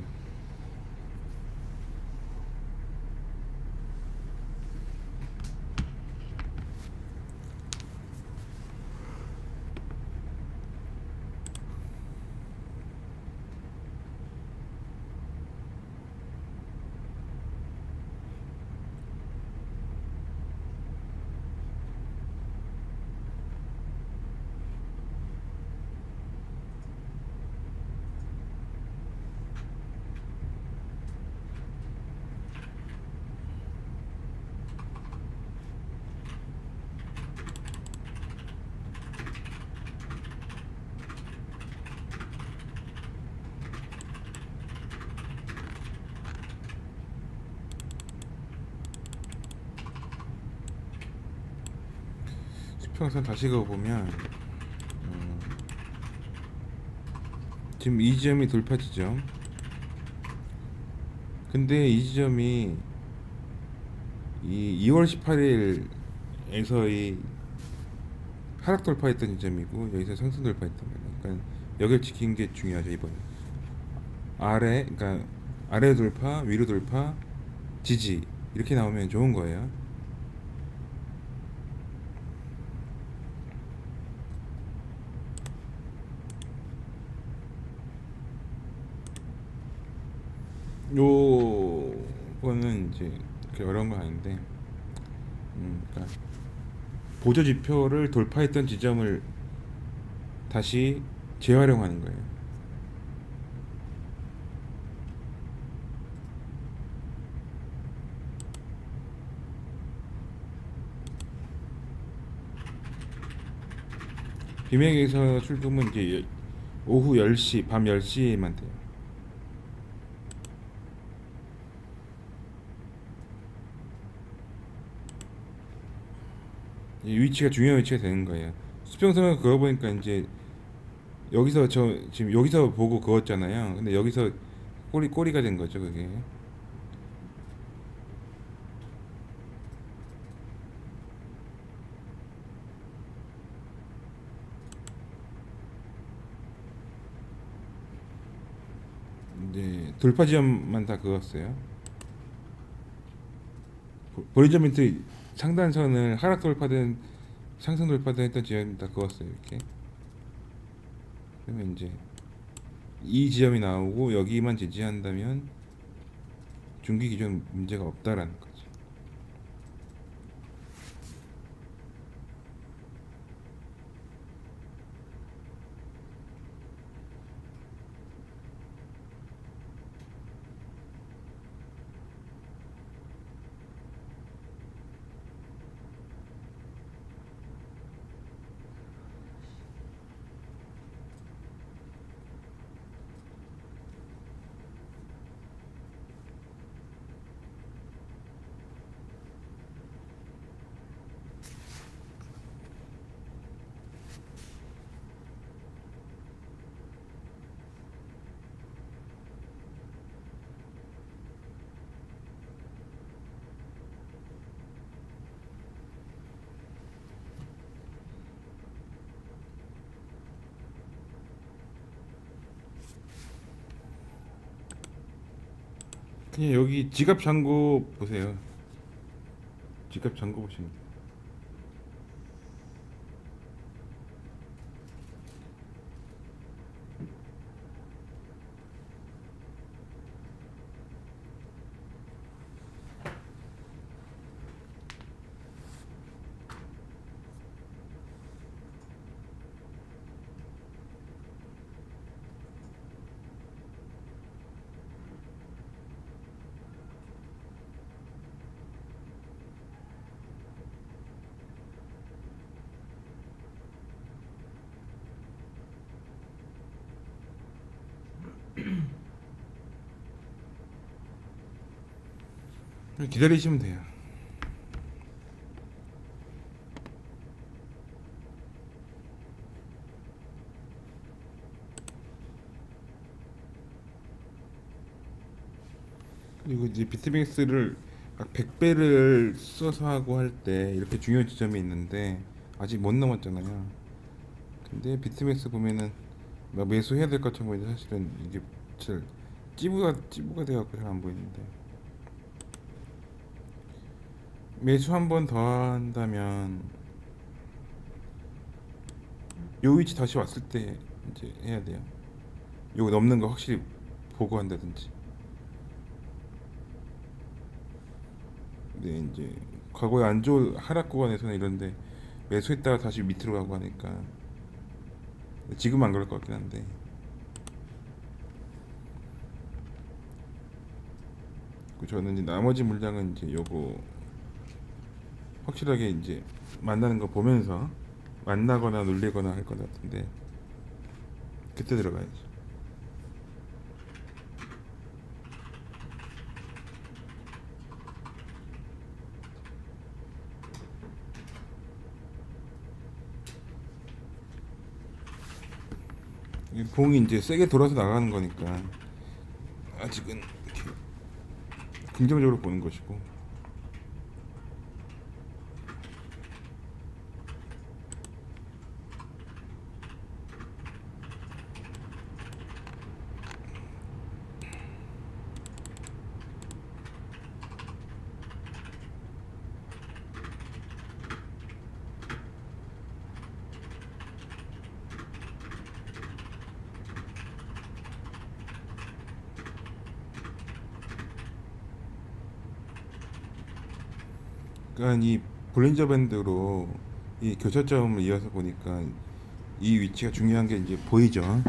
수평선 다시 그어보면 지금 이 지점이 돌파 지점. 근데 이 지점이 이 2월 18일에서 이 하락 돌파했던 지점이고 여기서 상승 돌파했던 거예요. 그러니까 여기를 지킨 게 중요하죠 이번에. 그러니까 아래 돌파, 위로 돌파, 지지 이렇게 나오면 좋은 거예요. 요거는 이제 그렇게 어려운 건 아닌데, 그러니까 보조 지표를 돌파했던 지점을 다시 재활용하는 거예요. 비맥에서 출금은 이제 오후 10시, 밤 10시에만 돼요. 이 위치가 중요한 위치가 되는 거예요. 수평선을 그어보니까 이제 여기서 저 지금 여기서 보고 그었잖아요. 근데 여기서 꼬리가 된 거죠, 그게. 이제 돌파 지점만 다 그었어요. 볼리저 민트 상단선을 하락 돌파든 상승 돌파든 했던 지점 다 그었어요, 이렇게. 그러면 이제 이 지점이 나오고 여기만 지지한다면 중기 기준 문제가 없다라는 거죠. 그냥 여기 지갑 잔고 보세요. 지갑 잔고 보시면 돼요. 기다리시면 돼요. 그리고 이제 비트맥스를 막 100배를 써서 하고 할 때 이렇게 중요한 지점이 있는데 아직 못 넘었잖아요. 근데 비트맥스 보면은 막 매수해야 될 것처럼 보이는데 사실은 이게 잘 찌부가 돼갖고 잘 안 보이는데 매수 한 번 더 한다면 요 위치 다시 왔을 때 이제 해야 돼요. 요거 넘는 거 확실히 보고 한다든지. 근데 이제 과거에 안 좋은 하락 구간에서는 이런데 매수했다가 다시 밑으로 가고 하니까 지금 안 그럴 것 같긴 한데 저는 이제 나머지 물량은 이제 요거 확실하게 이제 만나는 거 보면서 만나거나 눌리거나 할 것 같은데 그때 들어가야지. 이 봉이 이제 세게 돌아서 나가는 거니까 아직은 이렇게 긍정적으로 보는 것이고 그러니까 이 볼린저 밴드로 이 교차점을 이어서 보니까 이 위치가 중요한 게 이제 보이죠.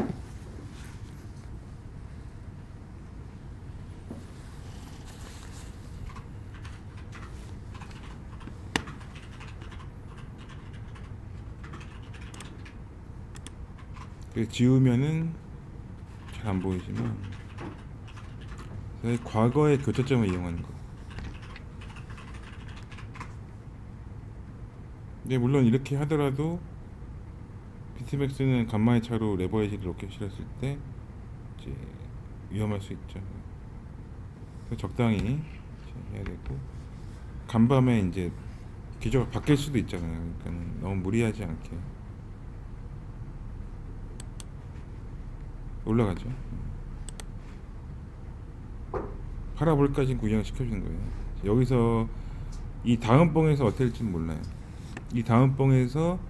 지우면은 잘 안 보이지만 과거의 교차점을 이용하는 거. 근데 물론 이렇게 하더라도 비트맥스는 간만의 차로 레버리지를 높게 실었을 때 이제 위험할 수 있죠. 그래서 적당히 해야 되고 간밤에 이제 기조가 바뀔 수도 있잖아요. 그러니까 너무 무리하지 않게 올라가죠. 팔아볼까 지금 구경 시켜주는 거예요. 여기서 이 다음 봉에서 어떻게 될지는 몰라요. 이 다음 봉에서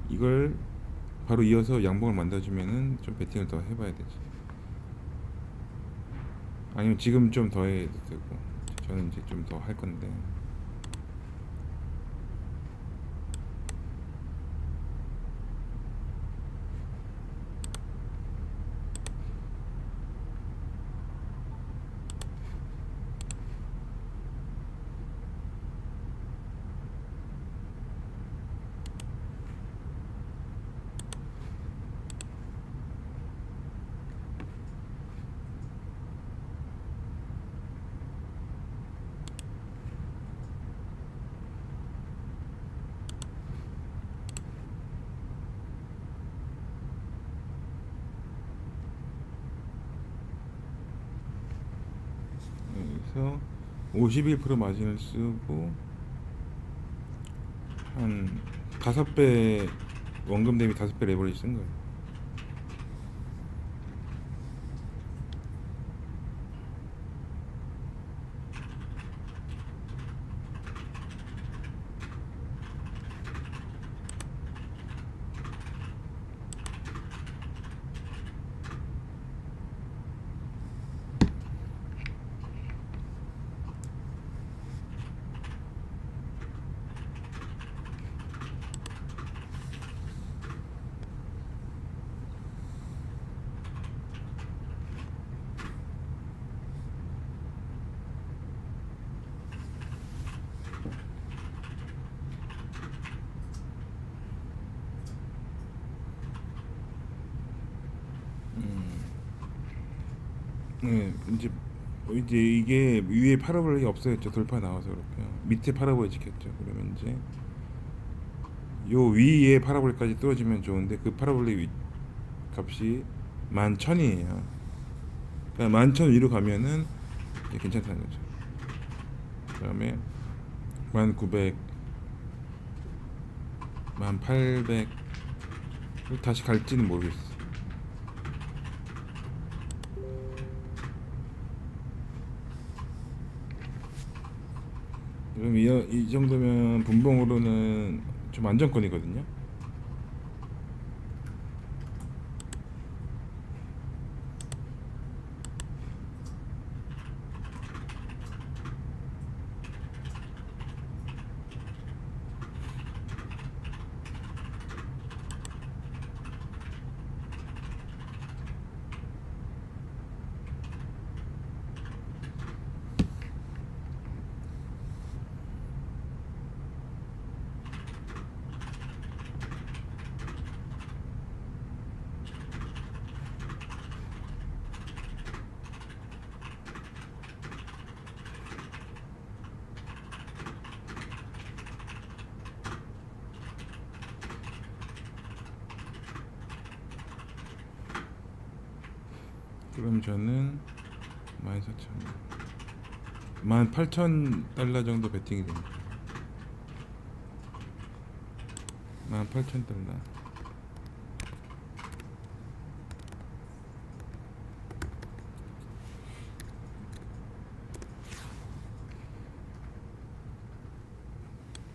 이걸 바로 이어서 양봉을 만들어주면은 좀 베팅을 더 해봐야 되지. 아니면 지금 좀 더 해도 되고 저는 이제 좀 더 할 건데. 그래서 51% 마진을 쓰고 한 5배 원금 대비 5배 레버리지 쓴 거예요. 네, 이제 이제 이게 위에 파라볼릭이 없어졌죠. 돌파 나와서 그렇고요. 밑에 파라볼이 찍혔죠. 그러면 이제 요 위에 파라볼까지 뚫어지면 좋은데 그 파라볼릭 값이 11,000이에요. 그러니까 11,000 위로 가면은 이제 괜찮다는 거죠. 그다음에 1900, 1800 다시 갈지는 모르겠어. 그럼 이 정도면 분봉으로는 좀 안정권이거든요. 그럼 저는 14,000, 18,000달러 정도 베팅이 됩니다. 18,000달러.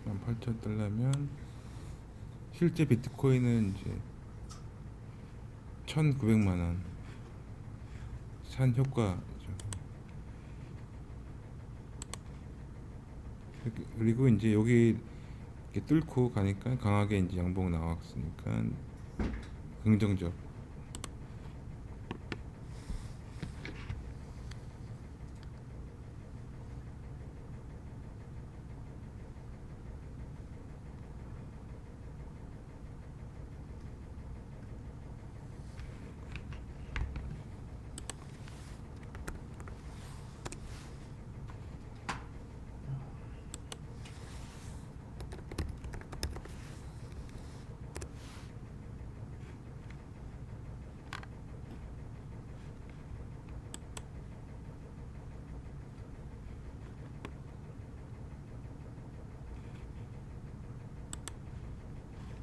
만 8,000달러면 실제 비트코인은 이제 1,900만 원 산 효과죠. 그리고 이제 여기 이렇게 뚫고 가니까 강하게 이제 양봉 나왔으니까 긍정적.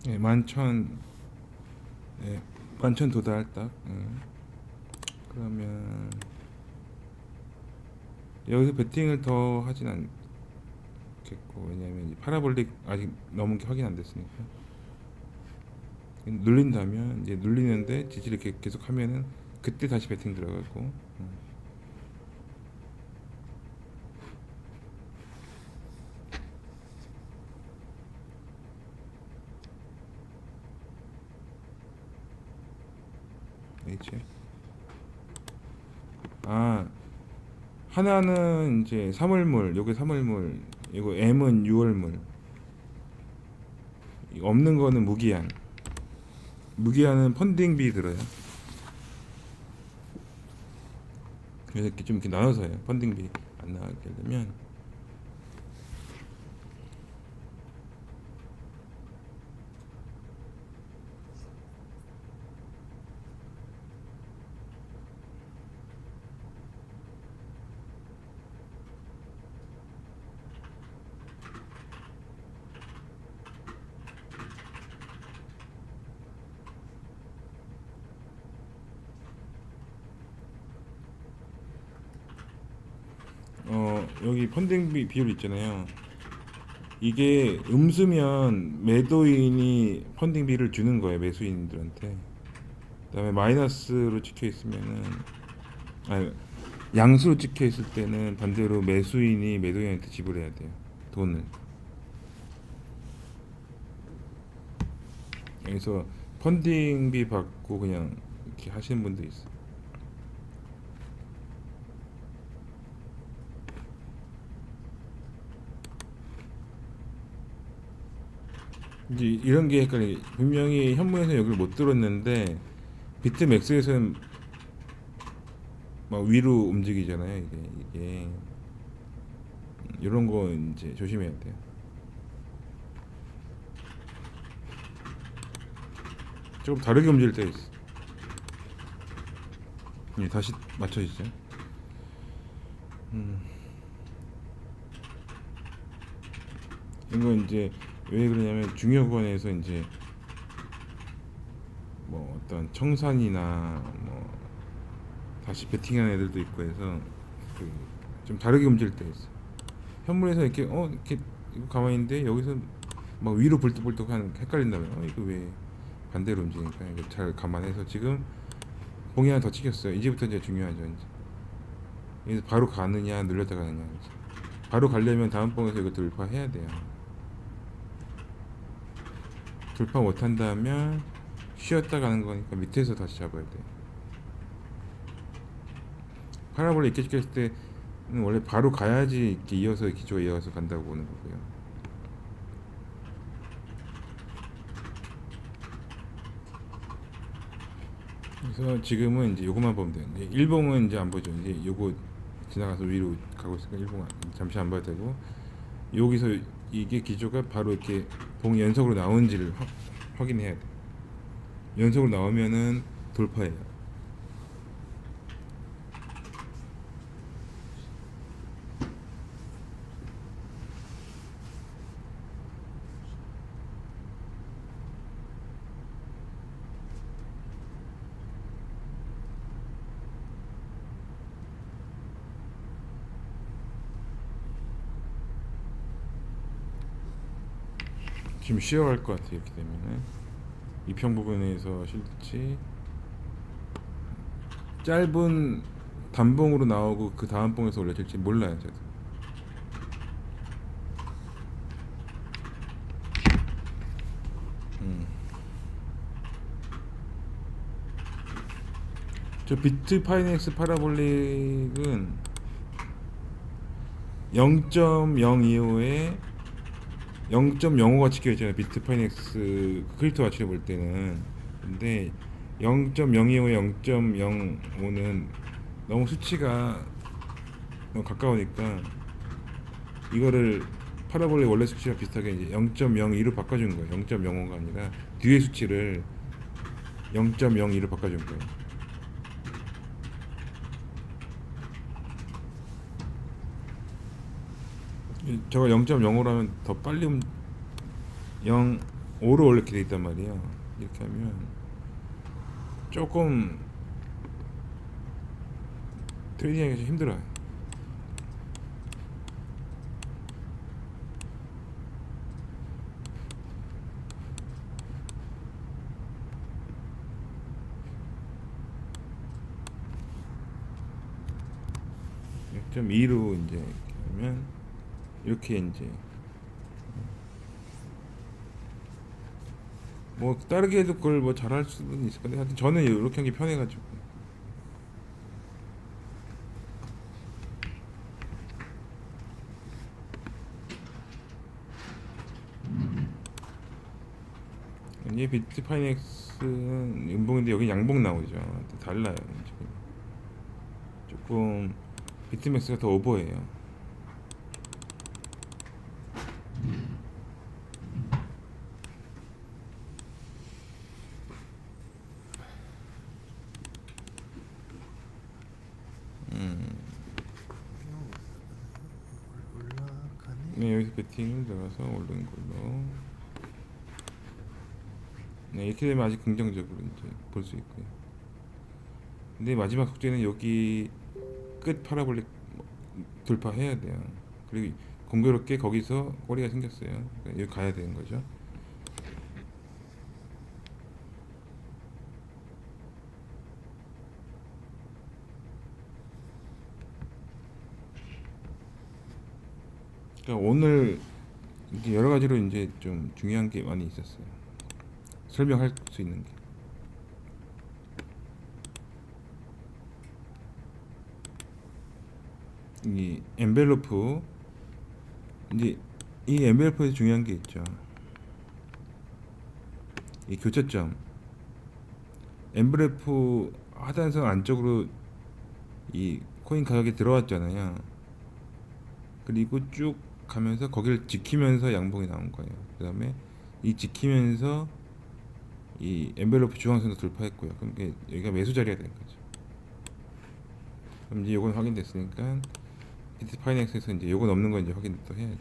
예, 11,000, 예, 11,000 도달 딱. 그러면 여기서 베팅을 더 하진 않겠고, 왜냐면 이 파라볼릭 아직 넘은 게 확인 안 됐으니까. 눌린다면 이제 눌리는데 지지를 계속 하면은 그때 다시 베팅 들어가고. H. 아, 하나는 이제 사물물, 요게 사물물, 이거 M은 6월물, 없는 거는 무기한. 무기한은 펀딩비 들어요. 그래서 이렇게 좀 이렇게 나눠서 해요. 펀딩비 안 나가게 되면. 여기 펀딩비 비율 있잖아요. 이게 음수면 매도인이 펀딩비를 주는 거예요, 매수인들한테. 그다음에 마이너스로 찍혀 있으면은, 아니, 양수로 찍혀 있을 때는 반대로 매수인이 매도인한테 지불해야 돼요, 돈을. 그래서 펀딩비 받고 그냥 이렇게 하시는 분도 있어요. 이제 이런 게 헷갈려. 분명히 현무에서 여기를 못 들었는데 비트맥스에서는 막 위로 움직이잖아요. 이게 이런 거 이제 조심해야 돼요. 조금 다르게 움직일 때 있어. 예, 다시 맞춰지죠. 음, 이거 이제 왜 그러냐면 중요권에서 이제 뭐 어떤 청산이나 뭐 다시 배팅하는 애들도 있고 해서 그좀 다르게 움직일 때 있어. 현물에서 이렇게 이렇게 이거 가만히 있는데 여기서 막 위로 불뚝불뚝 하는 헷갈린다면 이거 왜 반대로 움직이니까 이거 잘 감안해서 지금 봉이 하나 더 찍혔어요. 이제부터 이제 중요하죠. 이제 여기서 바로 가느냐 눌렸다 가느냐. 이제. 바로 가려면 다음 봉에서 이거 돌파해야 돼요. 돌파 못한다면 쉬었다 가는 거니까 밑에서 다시 잡아야 돼. 파라볼에 이렇게 찍혔을 때는 원래 바로 가야지 이렇게 이어서 기조가 이어서 간다고 보는 거고요. 그래서 지금은 이제 요것만 보면 돼요. 이제 일봉은 이제 안 보죠. 이제 요거 지나가서 위로 가고 있으니까 일봉 잠시 안 봐도 되고 여기서 이게 기조가 바로 이렇게 봉이 연속으로 나오는지를 확인해야 돼. 연속으로 나오면은 돌파예요. 지금 쉬어갈 것 같아. 이렇게 되면은 이평 부분에서 실지 짧은 단봉으로 나오고 그 다음 봉에서 올려질지 몰라요. 저도. 음. 저 비트 파이넥스 파라볼릭은 0.025에 0.05가 찍혀 있잖아요. 비트 파이넥스 크립토 가치를 볼 때는. 근데 0.025에 0.05는 너무 수치가 너무 가까우니까 이거를 파라볼릭 원래 수치와 비슷하게 이제 0.02로 바꿔준 거예요. 0.05가 아니라 뒤에 수치를 0.02로 바꿔준 거예요. 저가 0.05라면 더 빨리 0.5로 원래 이렇게 돼 있단 말이야. 이렇게 하면 조금 트레이딩하기 좀 힘들어요. 좀 2로 이제 이렇게 하면 이렇게 이제 뭐 다르게 해도 그걸 뭐 잘할 수는 있을 건데 하여튼 저는 이렇게 하는 게 편해가지고 이게 비트 파이넥스는 음봉인데 여기 양봉 나오죠. 달라요. 지금 조금 비트맥스가 더 오버해요. 네, 여기서 배팅을 들어가서 오르는 걸로. 네, 이렇게 되면 아직 긍정적으로 이제 볼 수 있고요. 근데 마지막 숙제는 여기 끝 파라볼릭 돌파해야 돼요. 그리고 공교롭게 거기서 꼬리가 생겼어요. 그러니까 여기 가야 되는 거죠. 그러니까 오늘 이제 여러 가지로 이제 좀 중요한 게 많이 있었어요. 설명할 수 있는 게. 이 엔벨로프 이제 이 엔벨로프에서 중요한 게 있죠. 이 교차점 엔벨로프 하단선 안쪽으로 이 코인 가격이 들어왔잖아요. 그리고 쭉 가면서 거기를 지키면서 양봉이 나온 거예요. 그다음에 이 지키면서 이 엔벨로프 중앙선도 돌파했고요. 그럼 이게 여기가 매수 자리가 된 거죠. 그럼 이제 요건 확인됐으니까 비트 파이낸스에서 이제 요건 없는 거 이제 확인 또 해야지.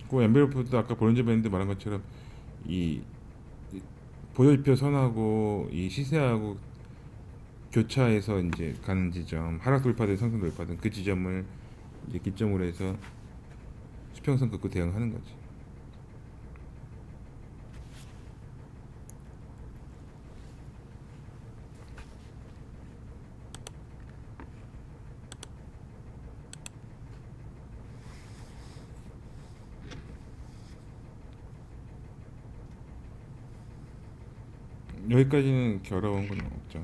그 엔벨로프도 아까 보른저 밴드 말한 것처럼 이 보여지표 선하고 이 시세하고 교차해서 이제 가는 지점, 하락 돌파든 상승 돌파든 그 지점을 이제 기점으로 해서 수평선 긋고 대응하는 거지. 여기까지는 이렇게 어려운 건 없죠.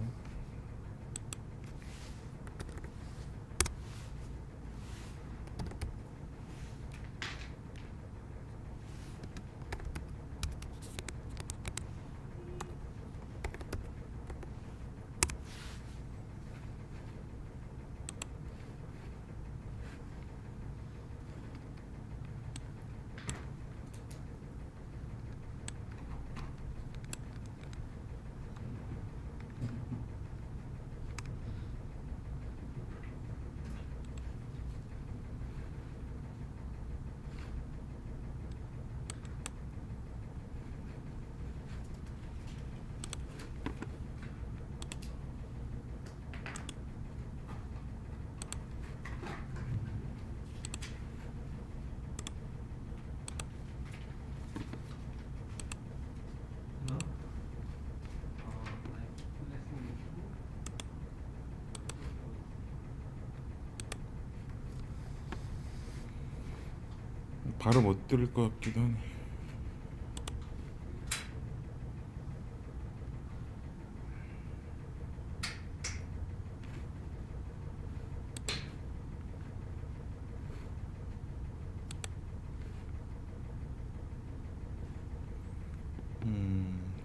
바로 못 들을 것 같기도 하네.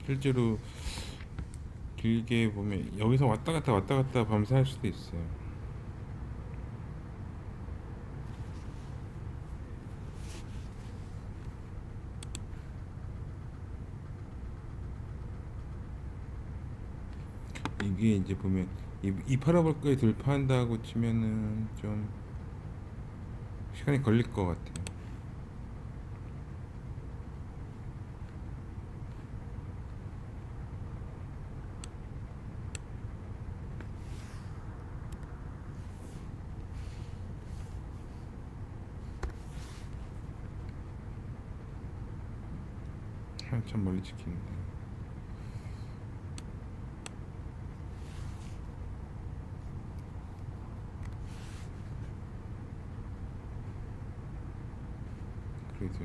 실제로 길게 보면 여기서 왔다 갔다 밤새 할 수도 있어요. 이게 이제 보면 이 파라볼까지 돌파한다고 치면은 좀 시간이 걸릴 것 같아요. 한참 멀리 지키는데. 그래서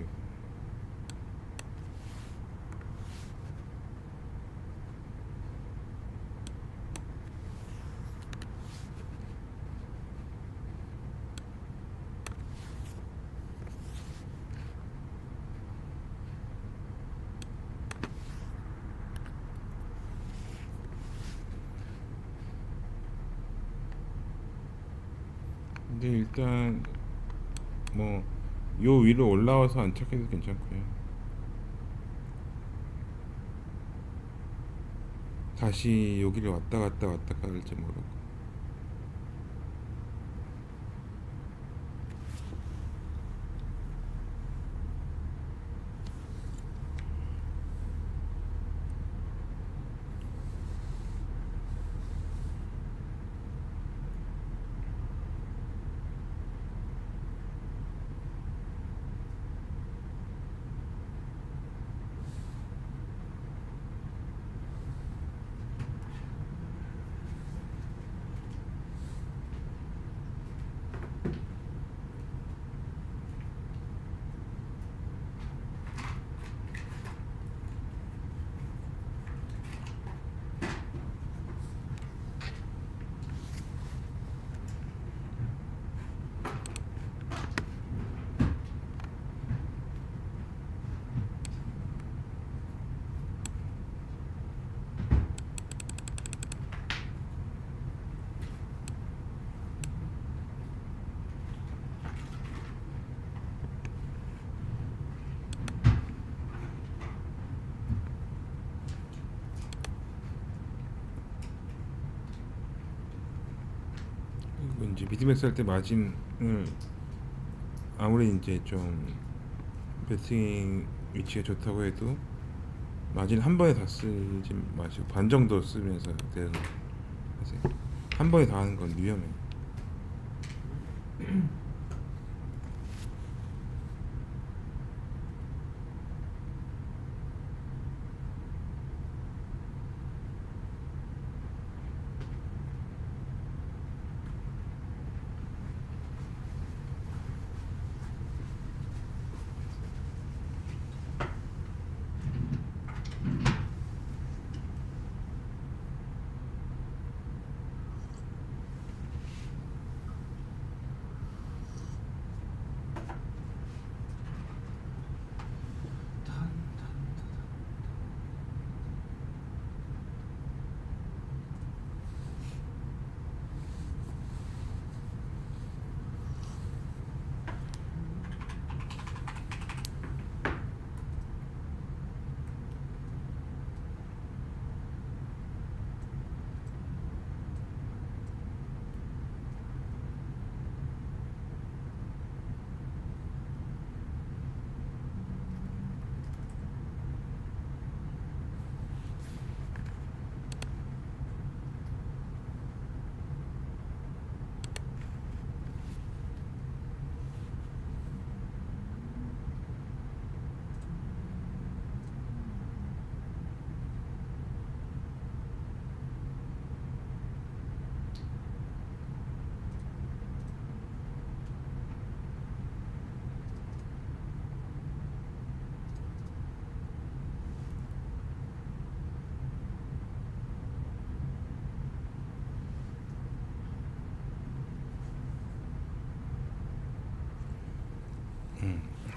근데 일단 뭐 요 위로 올라와서 안착해도 괜찮고요. 다시 여기를 왔다 갈지 모르고. 이제 비즈맥스 할 때 마진을 아무리 이제 좀 베팅 위치가 좋다고 해도 마진 한 번에 다 쓰지 마시고 반 정도 쓰면서 대응을 하세요. 한 번에 다 하는 건 위험해요.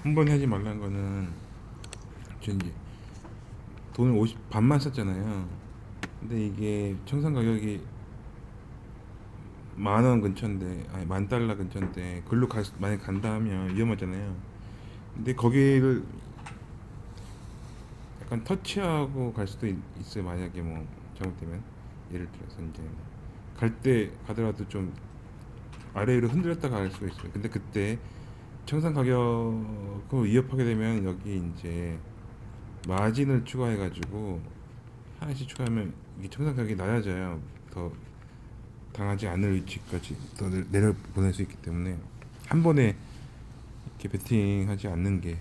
한 번에 하지 말라는 거는 저 이제 돈을 50 반만 썼잖아요. 근데 이게 청산 가격이 10,000원 근처인데 아니 10,000달러 근처인데 글로 만약 간다 하면 위험하잖아요. 근데 거기를 약간 터치하고 갈 수도 있어요. 만약에 뭐 잘못되면 예를 들어서 이제 갈 때 가더라도 좀 아래 위로 흔들렸다가 갈 수가 있어요. 근데 그때 청산 가격을 위협하게 되면 여기 이제 마진을 추가해가지고 하나씩 추가하면 이게 청산 가격이 낮아져요. 더 당하지 않을 위치까지 더 내려 보낼 수 있기 때문에 한 번에 이렇게 베팅하지 않는 게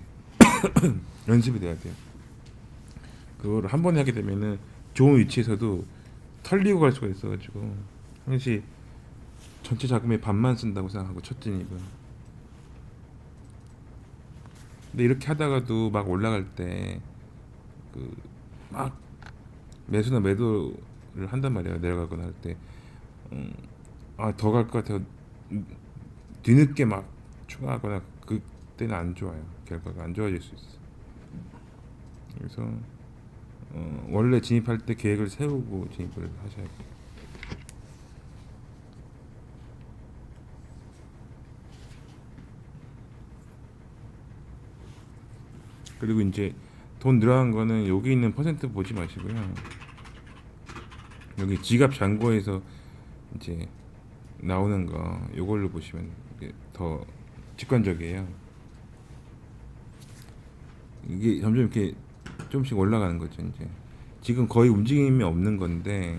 연습이 돼야 돼요. 그거를 한 번에 하게 되면은 좋은 위치에서도 털리고 갈 수가 있어가지고 항시 전체 자금의 반만 쓴다고 생각하고 첫 진입은. 근데 이렇게 하다가도 막 올라갈 때 그 막 매수나 매도를 한단 말이에요. 내려가거나 할 때 더 갈 것 같아요. 뒤늦게 막 추가하거나 그때는 안 좋아요. 결과가 안 좋아질 수 있어. 그래서 원래 진입할 때 계획을 세우고 진입을 하셔야 돼요. 그리고 이제 돈 늘어난 거는 여기 있는 퍼센트 보지 마시고요. 여기 지갑 잔고에서 이제 나오는 거 요걸로 보시면 이게 더 직관적이에요. 이게 점점 이렇게 조금씩 올라가는 거죠. 이제 지금 거의 움직임이 없는 건데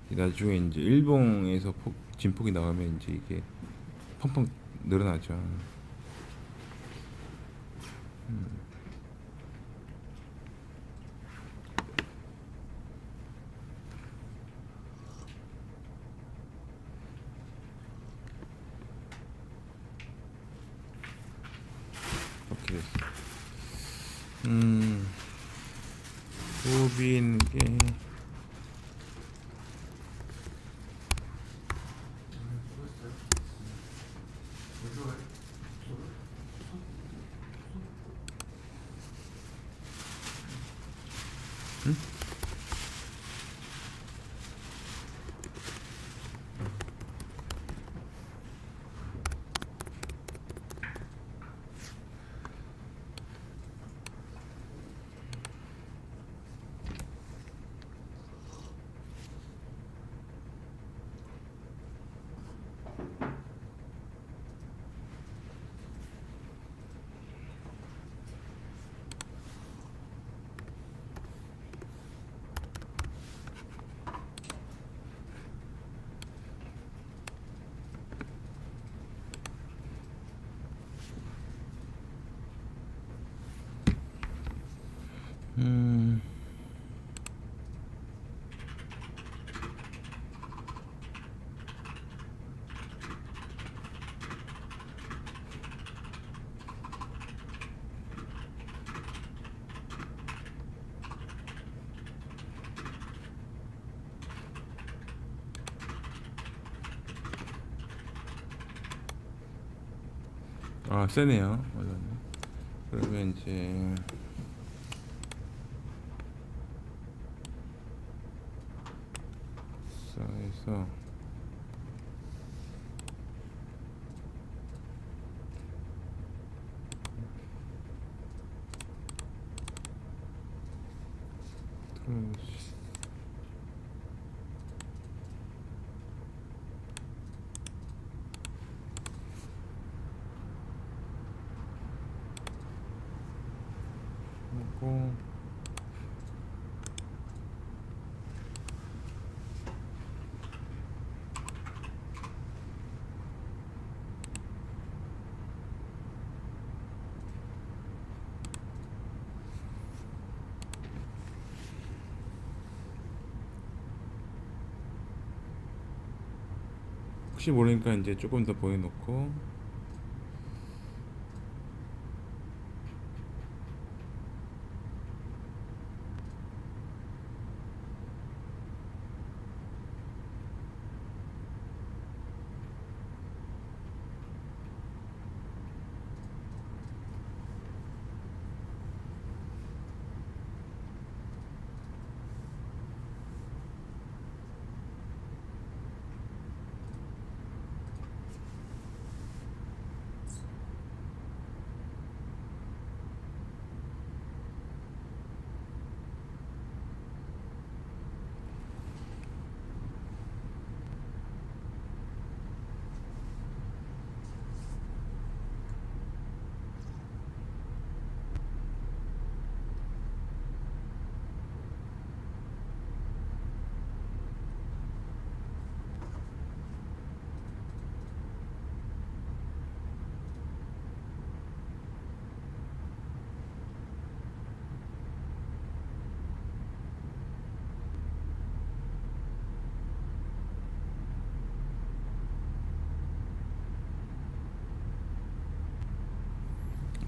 나중에 이제 일봉에서 진폭이 나오면 이제 이게 펑펑 늘어나죠. 이렇게 됐어. 소비인 게 음. 아, 세네요. 원래는. 그러면 이제 해서 하고 혹시 모르니까 이제 조금 더 보여놓고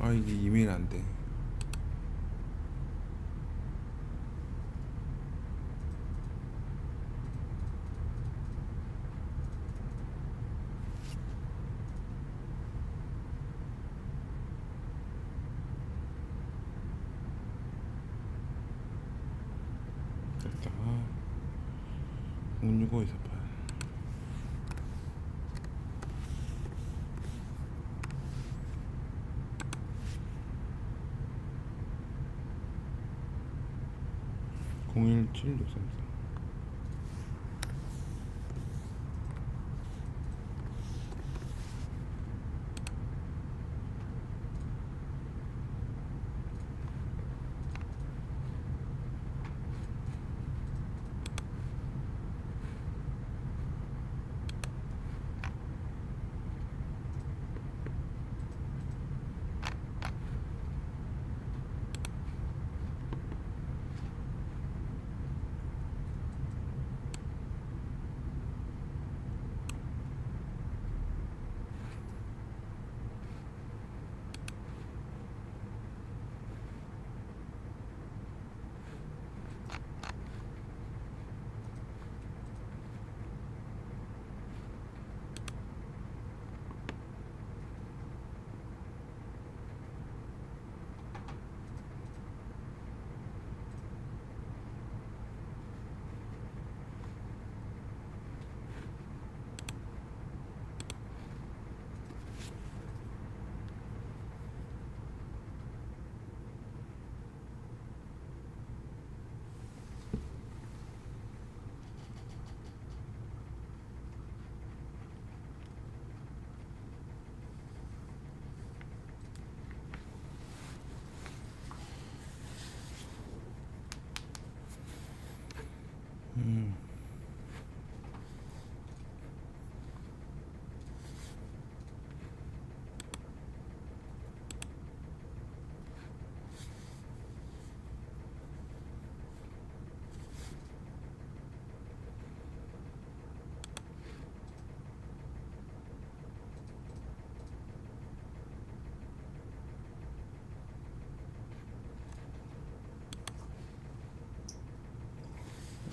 아, 이게 이메일 안 돼. 됐다. 065248 017634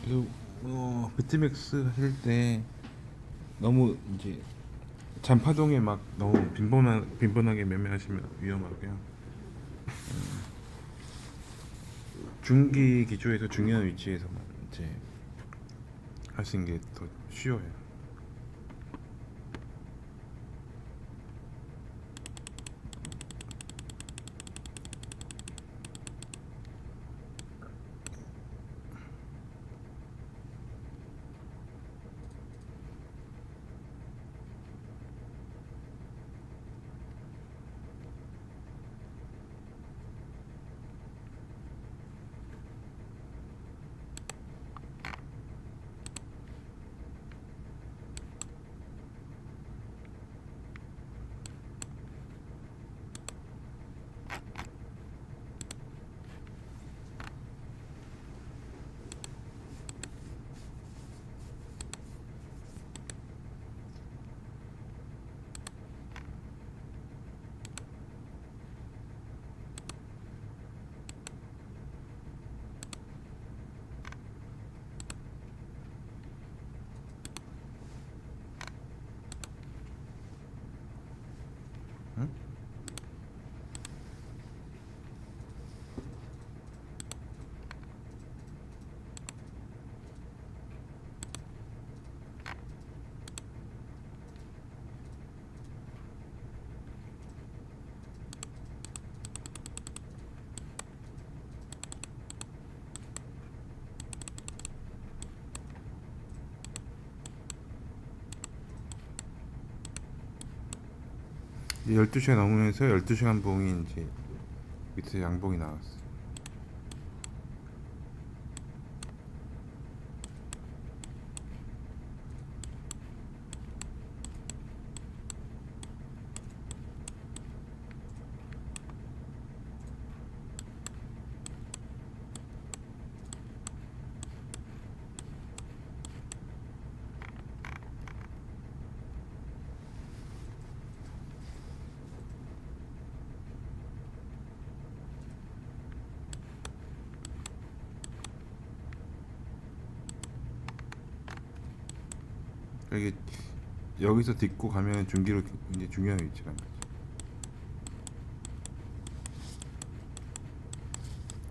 그래서 배트맥스 하실 때 너무 이제 잔파동에 막 너무 빈번하게 매매하시면 위험하고요. 중기 기조에서 중요한 위치에서만 이제 하시는 게 더 쉬워요. 응? 이제 12시가 넘으면서 12시간 봉이 이제 밑에 양봉이 나왔어요. 이게 여기서 딛고 가면 중기로 이제 중요한 위치란 거죠.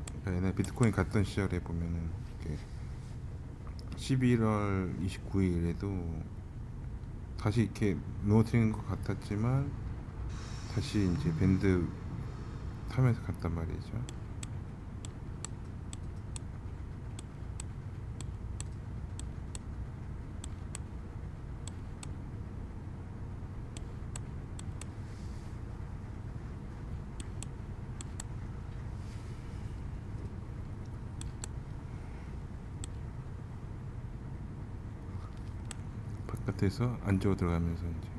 그러니까 옛날 비트코인 갔던 시절에 보면은 11월 29일에도 다시 이렇게 무너뜨리는 것 같았지만 다시 이제 밴드 타면서 갔단 말이죠. 바깥에서 안쪽으로 들어가면서 이제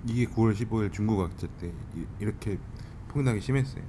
이게 9월 15일 중국 악재 때 이렇게 폭락이 심했어요.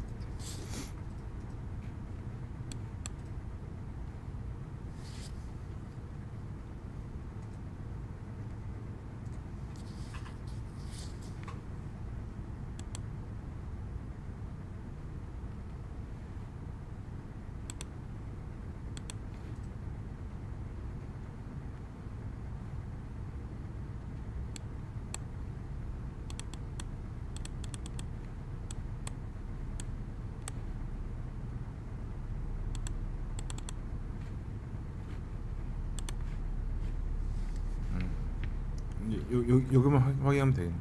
요거만 확인하면 돼요.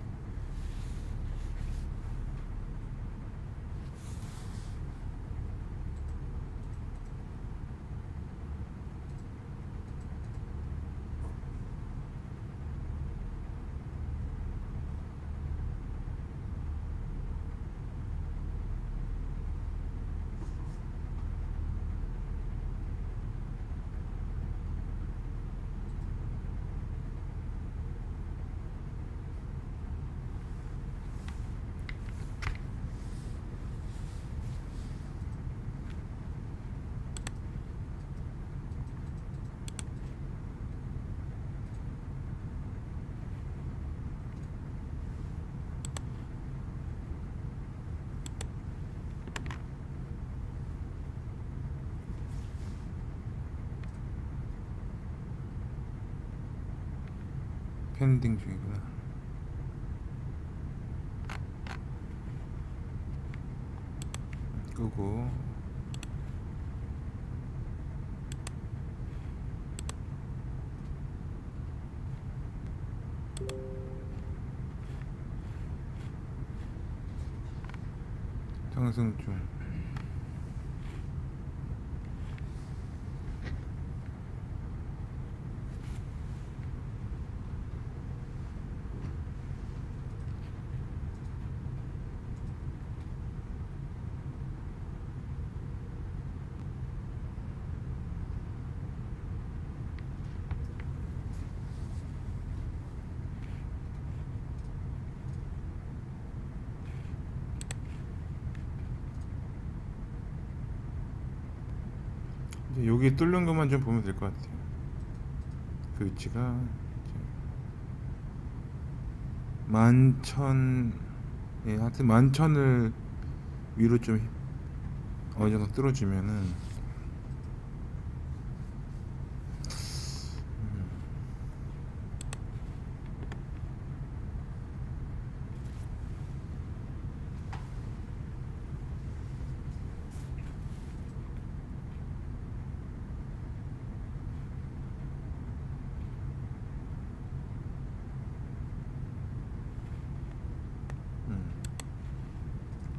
펜딩 중이구나. 끄고 상승 중. 이제 여기 뚫는 것만 좀 보면 될 것 같아요. 그 위치가 만천, 예, 하여튼 만천을 위로 좀 어느 정도 뚫어주면은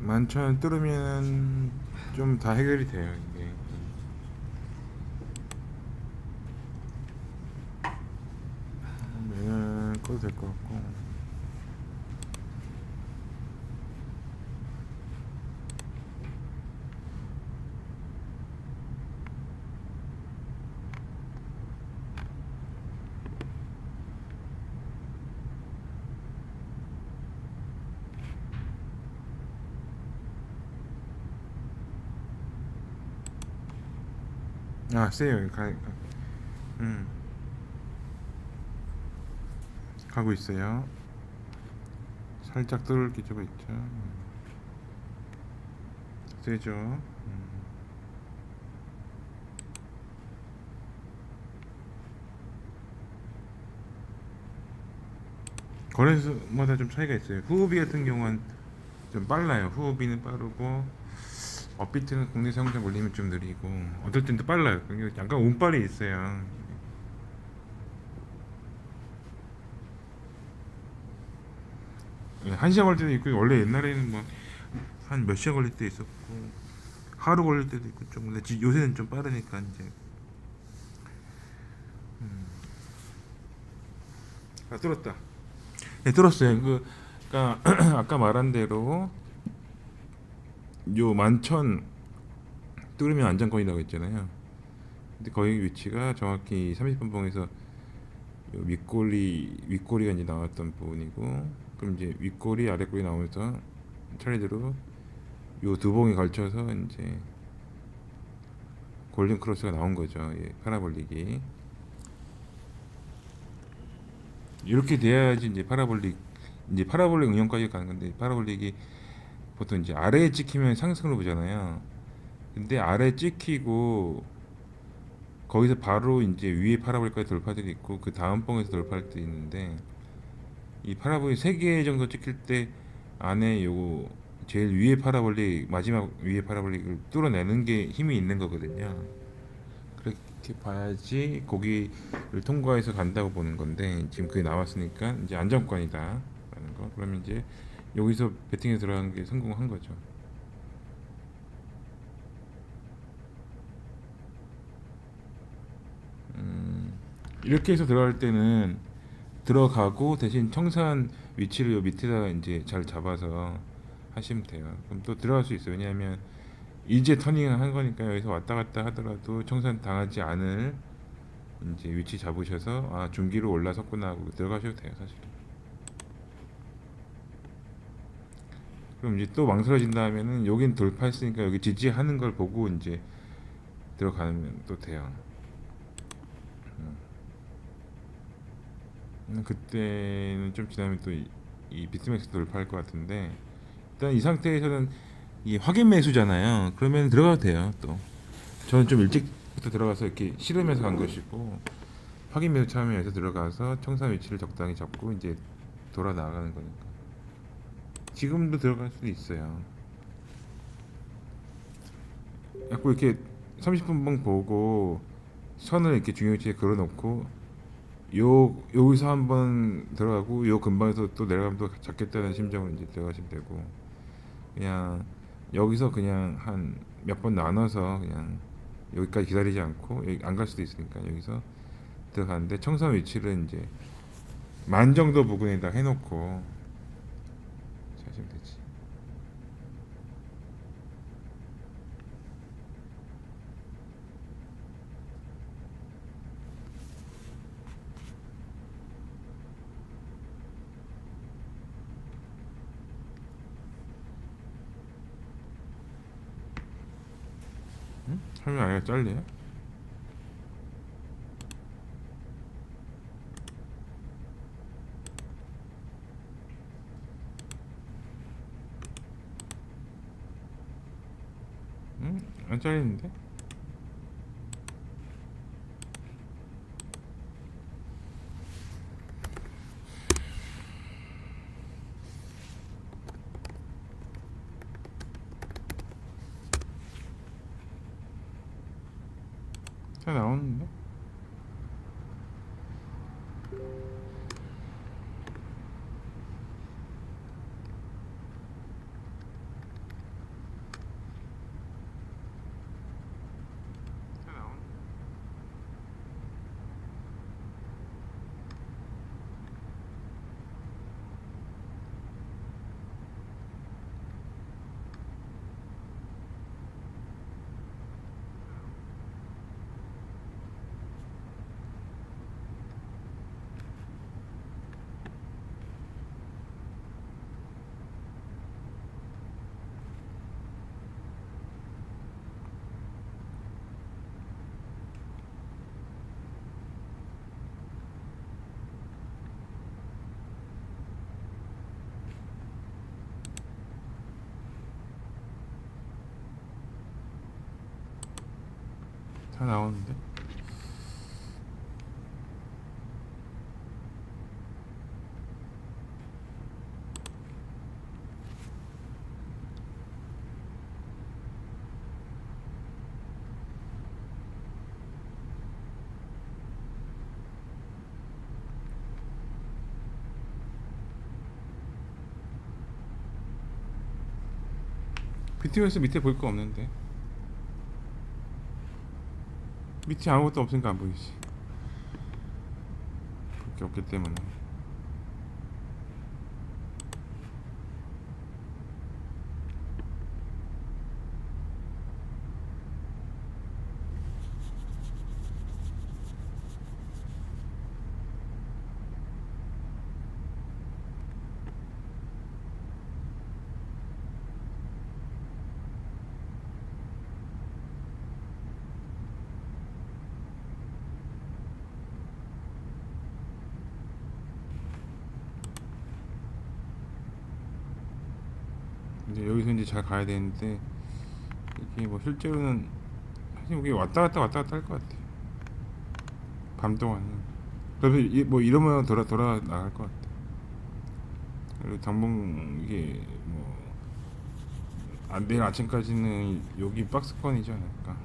만천 뚫으면 좀 다 해결이 돼요 이게. 꺼도 될 것 같고. 아, 세요. 음, 가고 있어요. 살짝 뚫을 기조가 있죠. 세죠. 거래소마다 좀 차이가 있어요. 후오비 같은 경우는 좀 빨라요. 후오비는 빠르고 업비트는 국내 사용자 몰리면 좀 느리고 어떨 땐 또 빨라요. 그게 약간 운빨이 있어요. 예, 한 시간 걸릴 때도 있고 원래 옛날에는 뭐 한 몇 시간 걸릴 때 있었고 하루 걸릴 때도 있고 좀 근데 요새는 좀 빠르니까 이제 뚫었다. 네, 뚫었어요. 그러니까 아까 말한 대로 요 만천 뚫으면 안장권이라고 했잖아요. 근데 거기 위치가 정확히 30번 봉에서 윗꼬리가 이제 나왔던 부분이고, 그럼 이제 윗꼬리 아랫꼬리 나오면서 차례대로 요 두 봉에 걸쳐서 이제 골든 크로스가 나온 거죠. 예, 파라볼릭이 이렇게 돼야지 이제 파라볼릭 응용까지 가는 건데, 파라볼릭이 보통 이제 아래에 찍히면 상승으로 보잖아요. 근데 아래 찍히고 거기서 바로 이제 위에 파라볼까지 돌파들이 있고 그 다음 봉에서 돌파할 때 있는데, 이 파라볼이 3개 정도 찍힐 때 안에 요거 제일 위에 파라볼릭, 마지막 위에 파라볼릭을 뚫어내는 게 힘이 있는 거거든요. 그렇게 봐야지 거기를 통과해서 간다고 보는 건데, 지금 그게 나왔으니까 이제 안정권이다 라는 거. 그러면 이제 여기서 배팅에 들어간 게 성공한 거죠. 이렇게 해서 들어갈 때는 들어가고 대신 청산 위치를 요 밑에다가 이제 잘 잡아서 하시면 돼요. 그럼 또 들어갈 수 있어요. 왜냐하면 이제 터닝을 한 거니까 여기서 왔다 갔다 하더라도 청산 당하지 않을 이제 위치 잡으셔서 아 중기로 올라섰구나 하고 들어가셔도 돼요 사실. 그럼 이제 또 망설여진다 하면은 여긴 돌파했으니까 여기 지지하는 걸 보고 이제 들어가면 또 돼요. 그때는 좀 지나면 또 이 비트맥스 돌파할 것 같은데, 일단 이 상태에서는 이 확인 매수잖아요. 그러면 들어가도 돼요. 또 저는 좀 일찍부터 들어가서 이렇게 실으면서 간 것이고, 확인 메뉴 참여해서 들어가서 청산 위치를 적당히 잡고 이제 돌아 나가는 거니까. 지금도 들어갈 수도 있어요. 자꾸 이렇게 30분봉 보고 선을 이렇게 중요 위치에 걸어놓고 여기서 한번 들어가고 요 근방에서 또 내려가면 또 잡겠다는 심정으로 이제 들어가시면 되고, 그냥 여기서 그냥 한 몇 번 나눠서 그냥 여기까지 기다리지 않고 여기 안 갈 수도 있으니까 여기서 들어가는데, 청산 위치를 이제 만 정도 부근에다 해놓고 하시면 되지. 응? 설명 아니가 잘려요? 응? 안 잘리는데? 잘 나오는데? 잘 나오는데? 잘 나오는데? BTS 밑에 볼 거 없는데? 밑에 아무것도 없으니까 안 보이지. 볼 게 없기 때문에. 이제 여기서 이제 잘 가야 되는데, 이게 뭐 실제로는 사실 여기 왔다 갔다 할 것 같아. 밤 동안은. 그래서 뭐 이러면 돌아 나갈 것 같아. 그리고 당분 이게 뭐 내일 아침까지는 여기 박스권이지 않을까.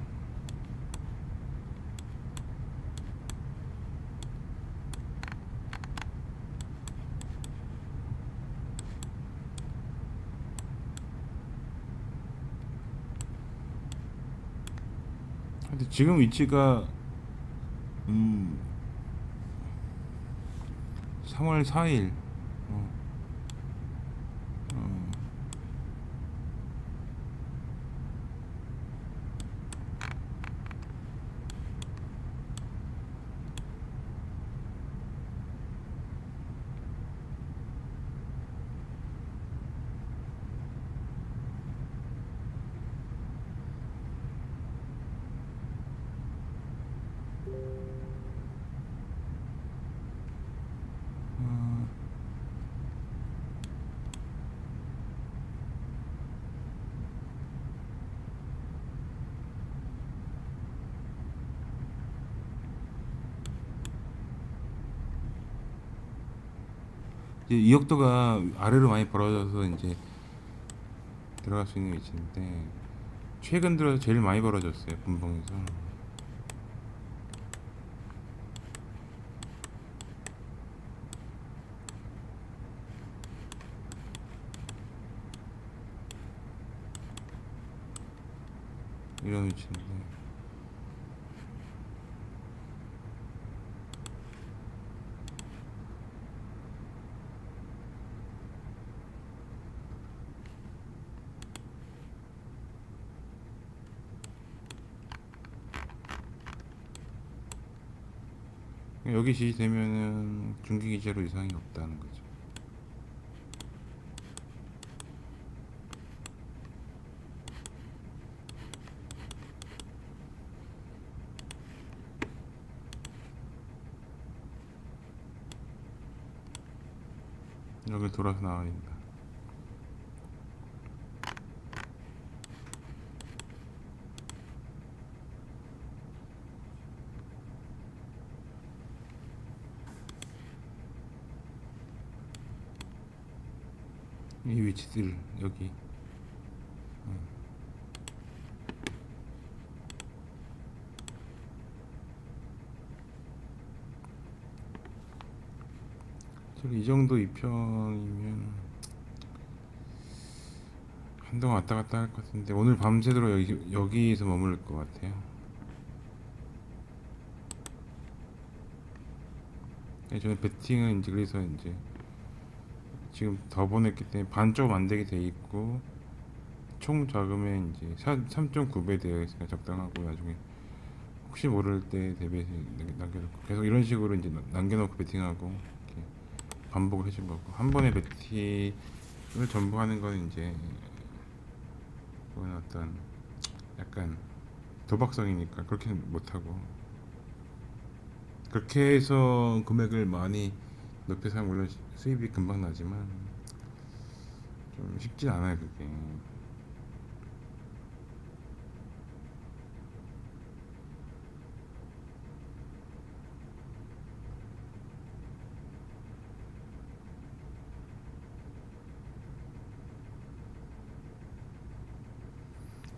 근데 지금 위치가 음 3월 4일. 어, 어. 이제 이역도가 아래로 많이 벌어져서 이제 들어갈 수 있는 위치인데 최근 들어서 제일 많이 벌어졌어요 분봉에서. 이런 위치인데 여기 지지되면은 중기 기제로 이상이 없다는 거죠. 여기 돌아서 나와야 된다. 이 위치들 여기 저기 이 정도 이평이면 한동안 왔다 갔다 할 것 같은데 오늘 밤새도록 여기에서 머무를 것 같아요. 저는 배팅은 이제 그래서 이제 지금 더 보냈기 때문에 반 조금 안 되게 돼 있고 총 자금에 이제 3.9배 되어 있으니까 적당하고 나중에 혹시 모를 때 대비해서 남겨놓고 계속 이런 식으로 이제 남겨놓고 배팅하고 이렇게 반복을 해준 거고 한 번에 배팅을 전부 하는 건 이제 그건 어떤 약간 도박성이니까 그렇게는 못하고 그렇게 해서 금액을 많이 높여서 하면 물론 수입이 금방 나지만 좀 쉽지 않아요 그게.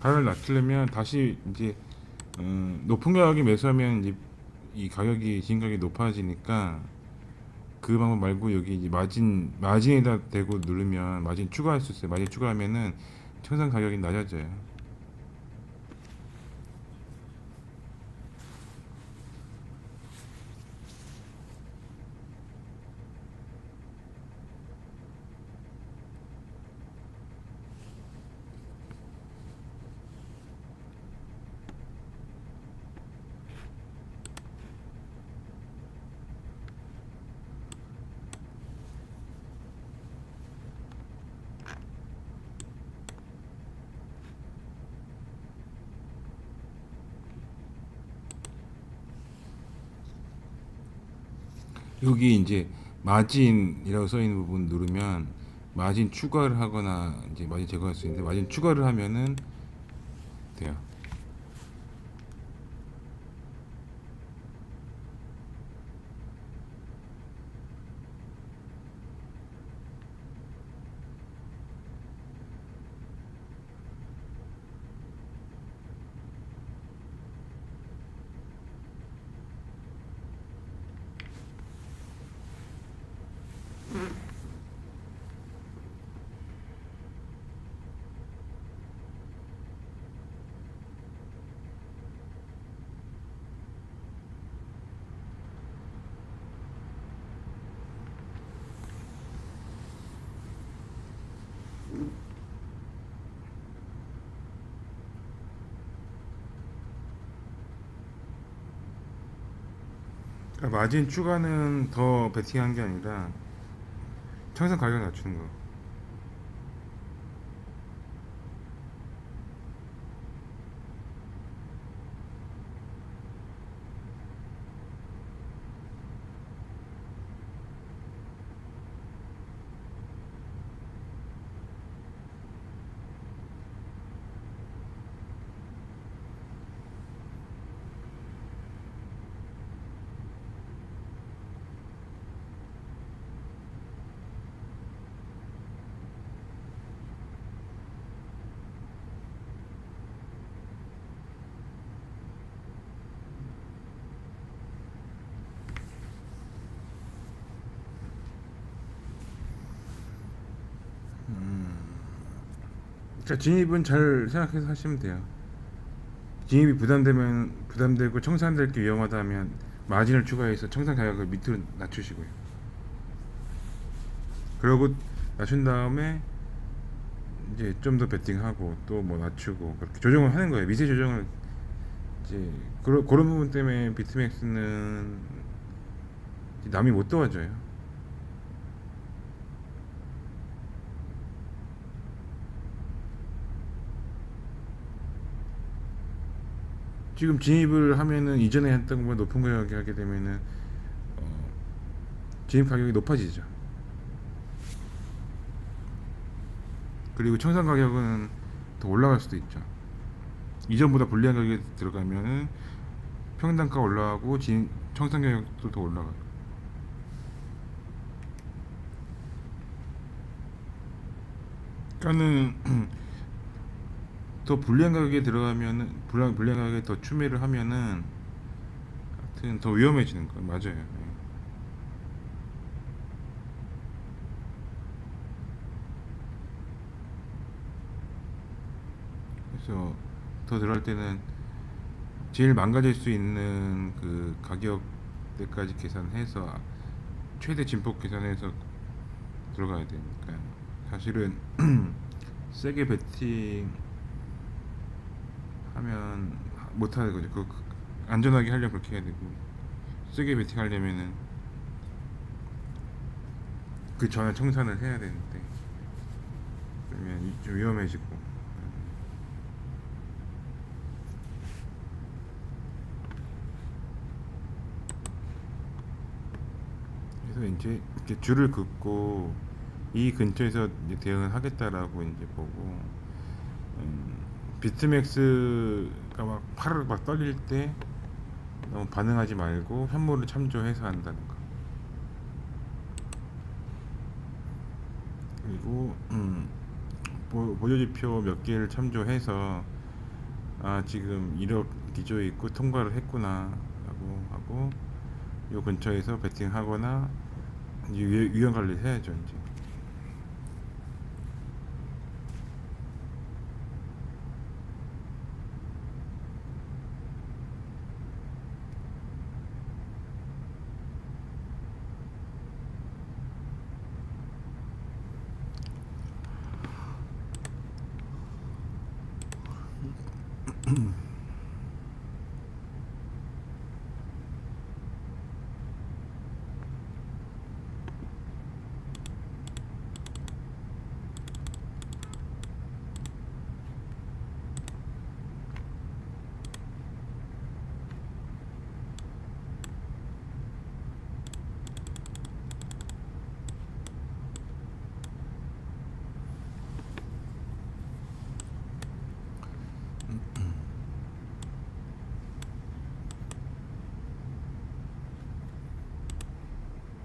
가격을 낮추려면 다시 이제 높은 가격에 매수하면 이제 이 가격이 진가격이 높아지니까 그 방법 말고 여기 이제 마진에다 대고 누르면 마진 추가할 수 있어요. 마진 추가하면은 청산 가격이 낮아져요. 여기 이제 마진이라고 써 있는 부분 누르면 마진 추가를 하거나 이제 마진 제거할 수 있는데 마진 추가를 하면은 돼요. 그러니까 마진 추가는 더 베팅한 게 아니라 청산 가격 낮추는 거. 그러니까 진입은 잘 생각해서 하시면 돼요. 진입이 부담되고 청산될 게 위험하다면 마진을 추가해서 청산 가격을 밑으로 낮추시고요. 그러고 낮춘 다음에 이제 좀 더 베팅하고 또 뭐 낮추고 그렇게 조정을 하는 거예요. 미세 조정을 이제 그런 부분 때문에 비트맥스는 남이 못 도와줘요. 지금 진입을 하면은 이전에 했던 것보다 높은 가격에 하게 되면은 어, 진입 가격이 높아지죠. 그리고 청산 가격은 더 올라갈 수도 있죠. 이전보다 불리한 가격에 들어가면은 평당가 올라가고 청산 가격도 더 올라가요. 그러니까는 더 불리한 가격에 들어가면은 불리한 가격에 더 추매를 하면은 하여튼 더 위험해지는 거예요. 맞아요. 예. 그래서 더 들어갈 때는 제일 망가질 수 있는 그 가격대까지 계산해서 최대 진폭 계산해서 들어가야 되니까 사실은 세게 베팅하면 못하는 거죠. 안전하게 하려면 그렇게 해야 되고 세게 베팅하려면은 그 전에 청산을 해야 되는데 그러면 좀 위험해지고. 그래서 이제 이렇게 줄을 긋고 이 근처에서 이제 대응을 하겠다라고 이제 보고 비트맥스가 막 파르르 막 떨릴 때 너무 반응하지 말고 현물을 참조해서 한다는 거. 그리고 보조지표 몇 개를 참조해서 아 지금 1억 기조에 있고 통과를 했구나 라고 하고 요 근처에서 베팅하거나 이제 위험 관리를 해야죠 이제.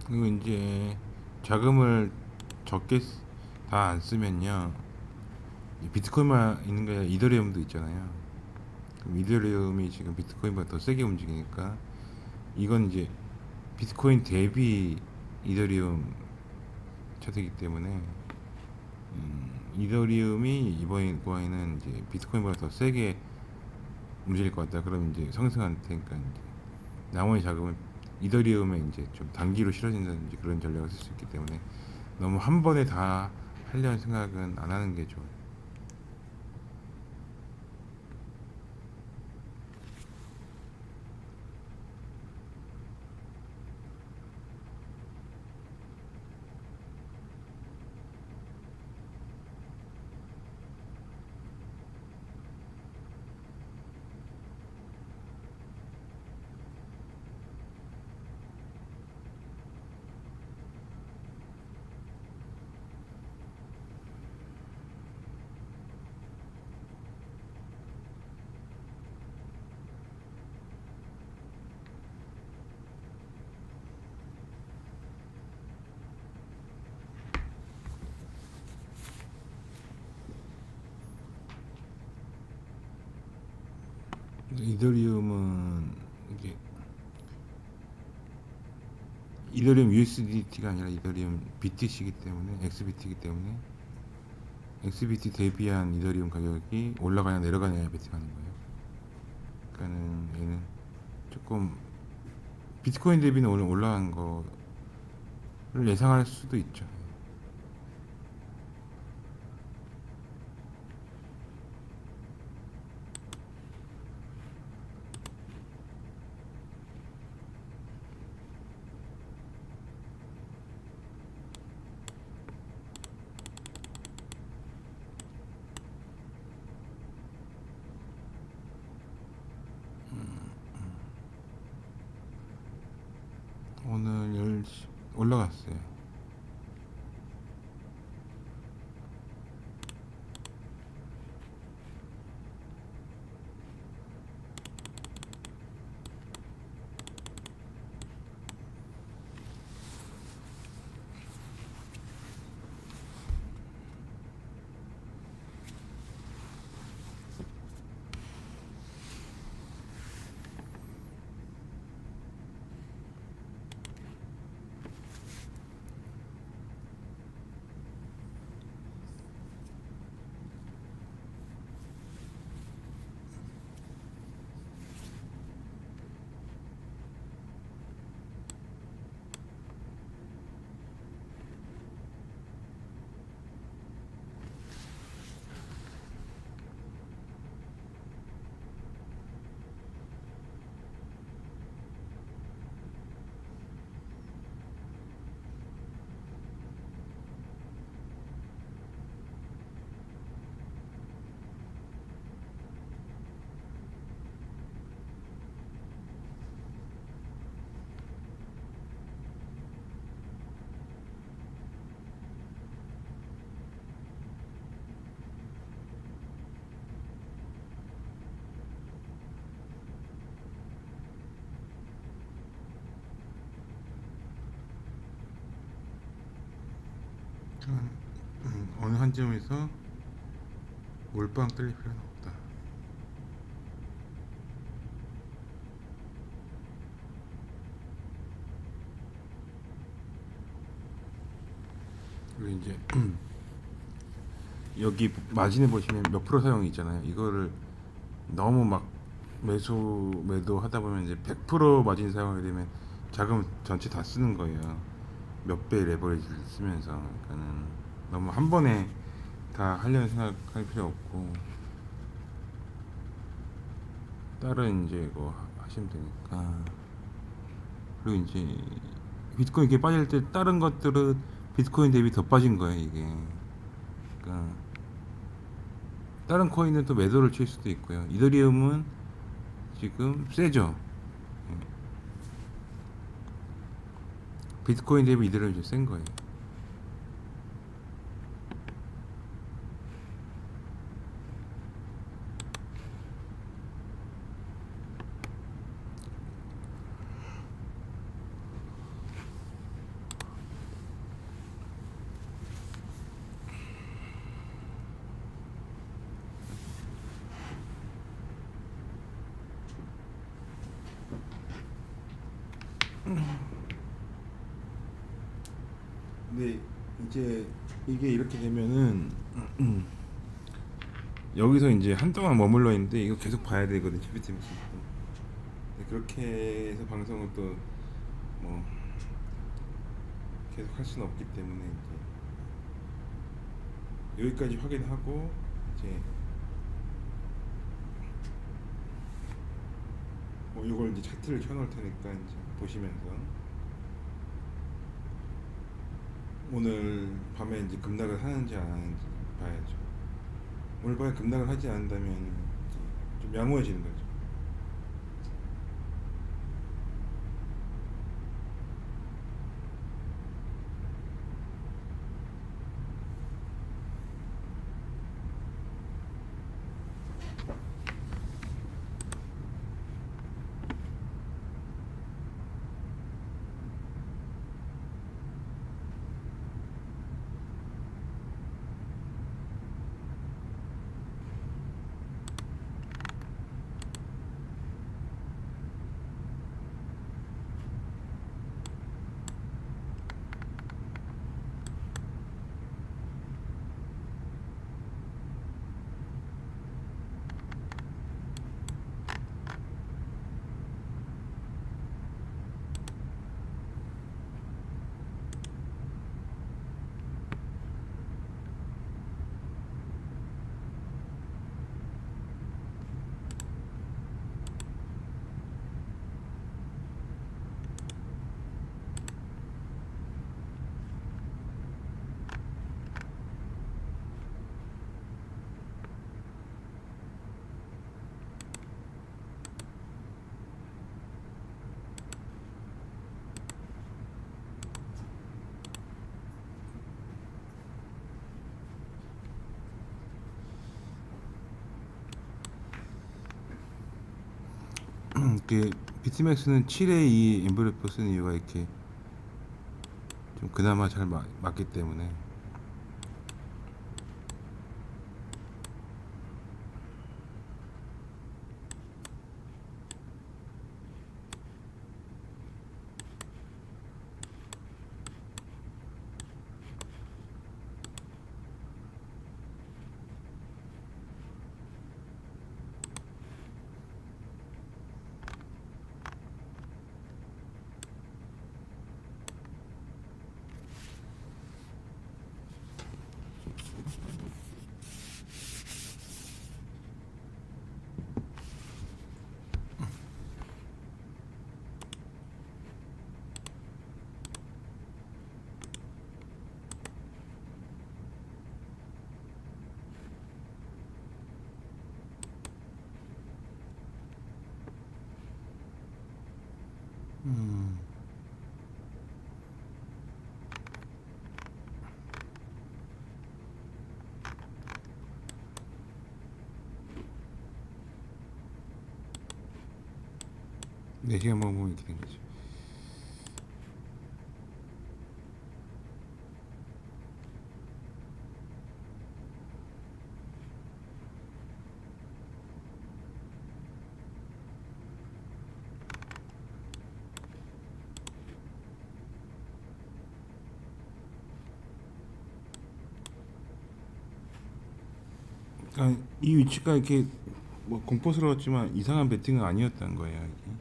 그리고 이제 자금을 적게 다 안 쓰면요 비트코인만 있는 게 아니라 이더리움도 있잖아요. 그럼 이더리움이 지금 비트코인보다 더 세게 움직이니까 이건 이제 비트코인 대비 이더리움 차트이기 때문에 이더리움이 이번에는 이제 비트코인보다 더 세게 움직일 것 같다. 그러면 이제 상승할 테니까 이제 나머지 자금은 이더리움에 이제 좀 단기로 실어진다든지 그런 전략을 쓸 수 있기 때문에 너무 한 번에 다 하려는 생각은 안 하는 게 좋아요. 이더리움은 이게 이더리움 USDT가 아니라 이더리움 BTC이기 때문에 XBT이기 때문에 XBT 대비한 이더리움 가격이 올라가냐 내려가냐에 베팅하는 거예요. 그러니까는 얘는 조금 비트코인 대비는 오늘 올라간 거를 예상할 수도 있죠. 오늘 10시 올라갔어요. 어느 한 점에서 몰빵 뚫릴 필요는 없다. 그리고 이제 여기 마진에 보시면 몇 프로 사용이 있잖아요. 이거를 너무 막 매도 하다 보면 이제 100% 마진 사용하게 되면 자금 전체 다 쓰는 거예요. 몇 배 레버리지를 쓰면서. 그러니까는 너무 한 번에 다 하려는 생각할 필요 없고 다른 이제 뭐 하시면 되니까. 그리고 이제 비트코인 이렇게 빠질 때 다른 것들은 비트코인 대비 더 빠진 거예요 이게. 그러니까 다른 코인은 또 매도를 칠 수도 있고요. 이더리움은 지금 세죠. 예. 비트코인 대비 이더리움이 좀 센 거예요. 근데 이제 이게 이렇게 되면은 여기서 이제 한동안 머물러 있는데 이거 계속 봐야 되거든 GPT 메시지. 그렇게 해서 방송을 또 뭐 계속 할 수는 없기 때문에 이제 여기까지 확인하고 이제 뭐 이걸 이제 차트를 켜놓을 테니까 이제 보시면서 오늘 밤에 이제 급락을 하는지 안 하는지 봐야죠. 오늘 밤에 급락을 하지 않는다면 좀 양호해지는 거죠. 이렇게 비트맥스는 7에 2 엠브레퍼 쓰는 이유가 이렇게 좀 그나마 잘 맞기 때문에. 음. 네 시간 보면 이렇게 된 거죠. 그러니까 이 위치가 이렇게 뭐 공포스러웠지만 이상한 배팅은 아니었다는 거예요. 이게.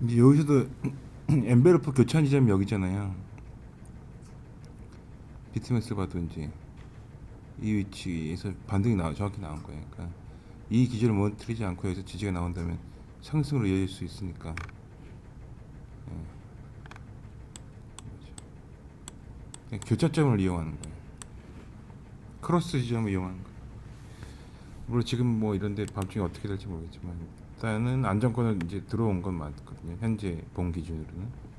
이제 여기서도 엔베로프 교차 지점이 여기잖아요. 비트맥스 봐도 이제 이 위치에서 반등이 정확히 나온 거예요. 그러니까 이 기준을 무너뜨리지 않고 여기서 지지가 나온다면 상승으로 이어질 수 있으니까. 예, 그렇죠. 교차점을 이용하는 거예요. 크로스 지점을 이용하는 거예요. 물론 지금 뭐 이런데 밤중에 어떻게 될지 모르겠지만 일단은 안정권을 이제 들어온 건 맞거든요. 현재 본 기준으로는.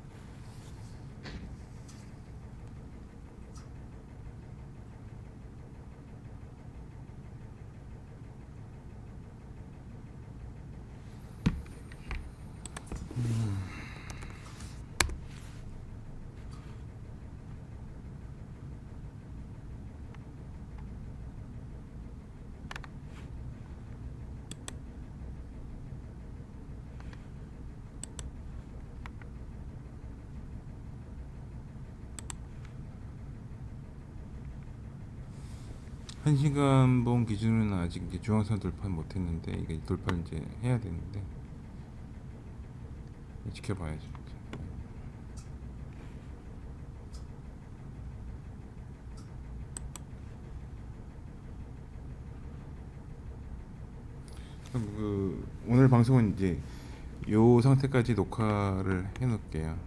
한 시간 본 기준은 아직 이제 중앙선 돌파 못했는데 이게 돌파를 이제 해야 되는데 지켜봐야죠. 그럼 오늘 방송은 이제 요 상태까지 녹화를 해놓을게요.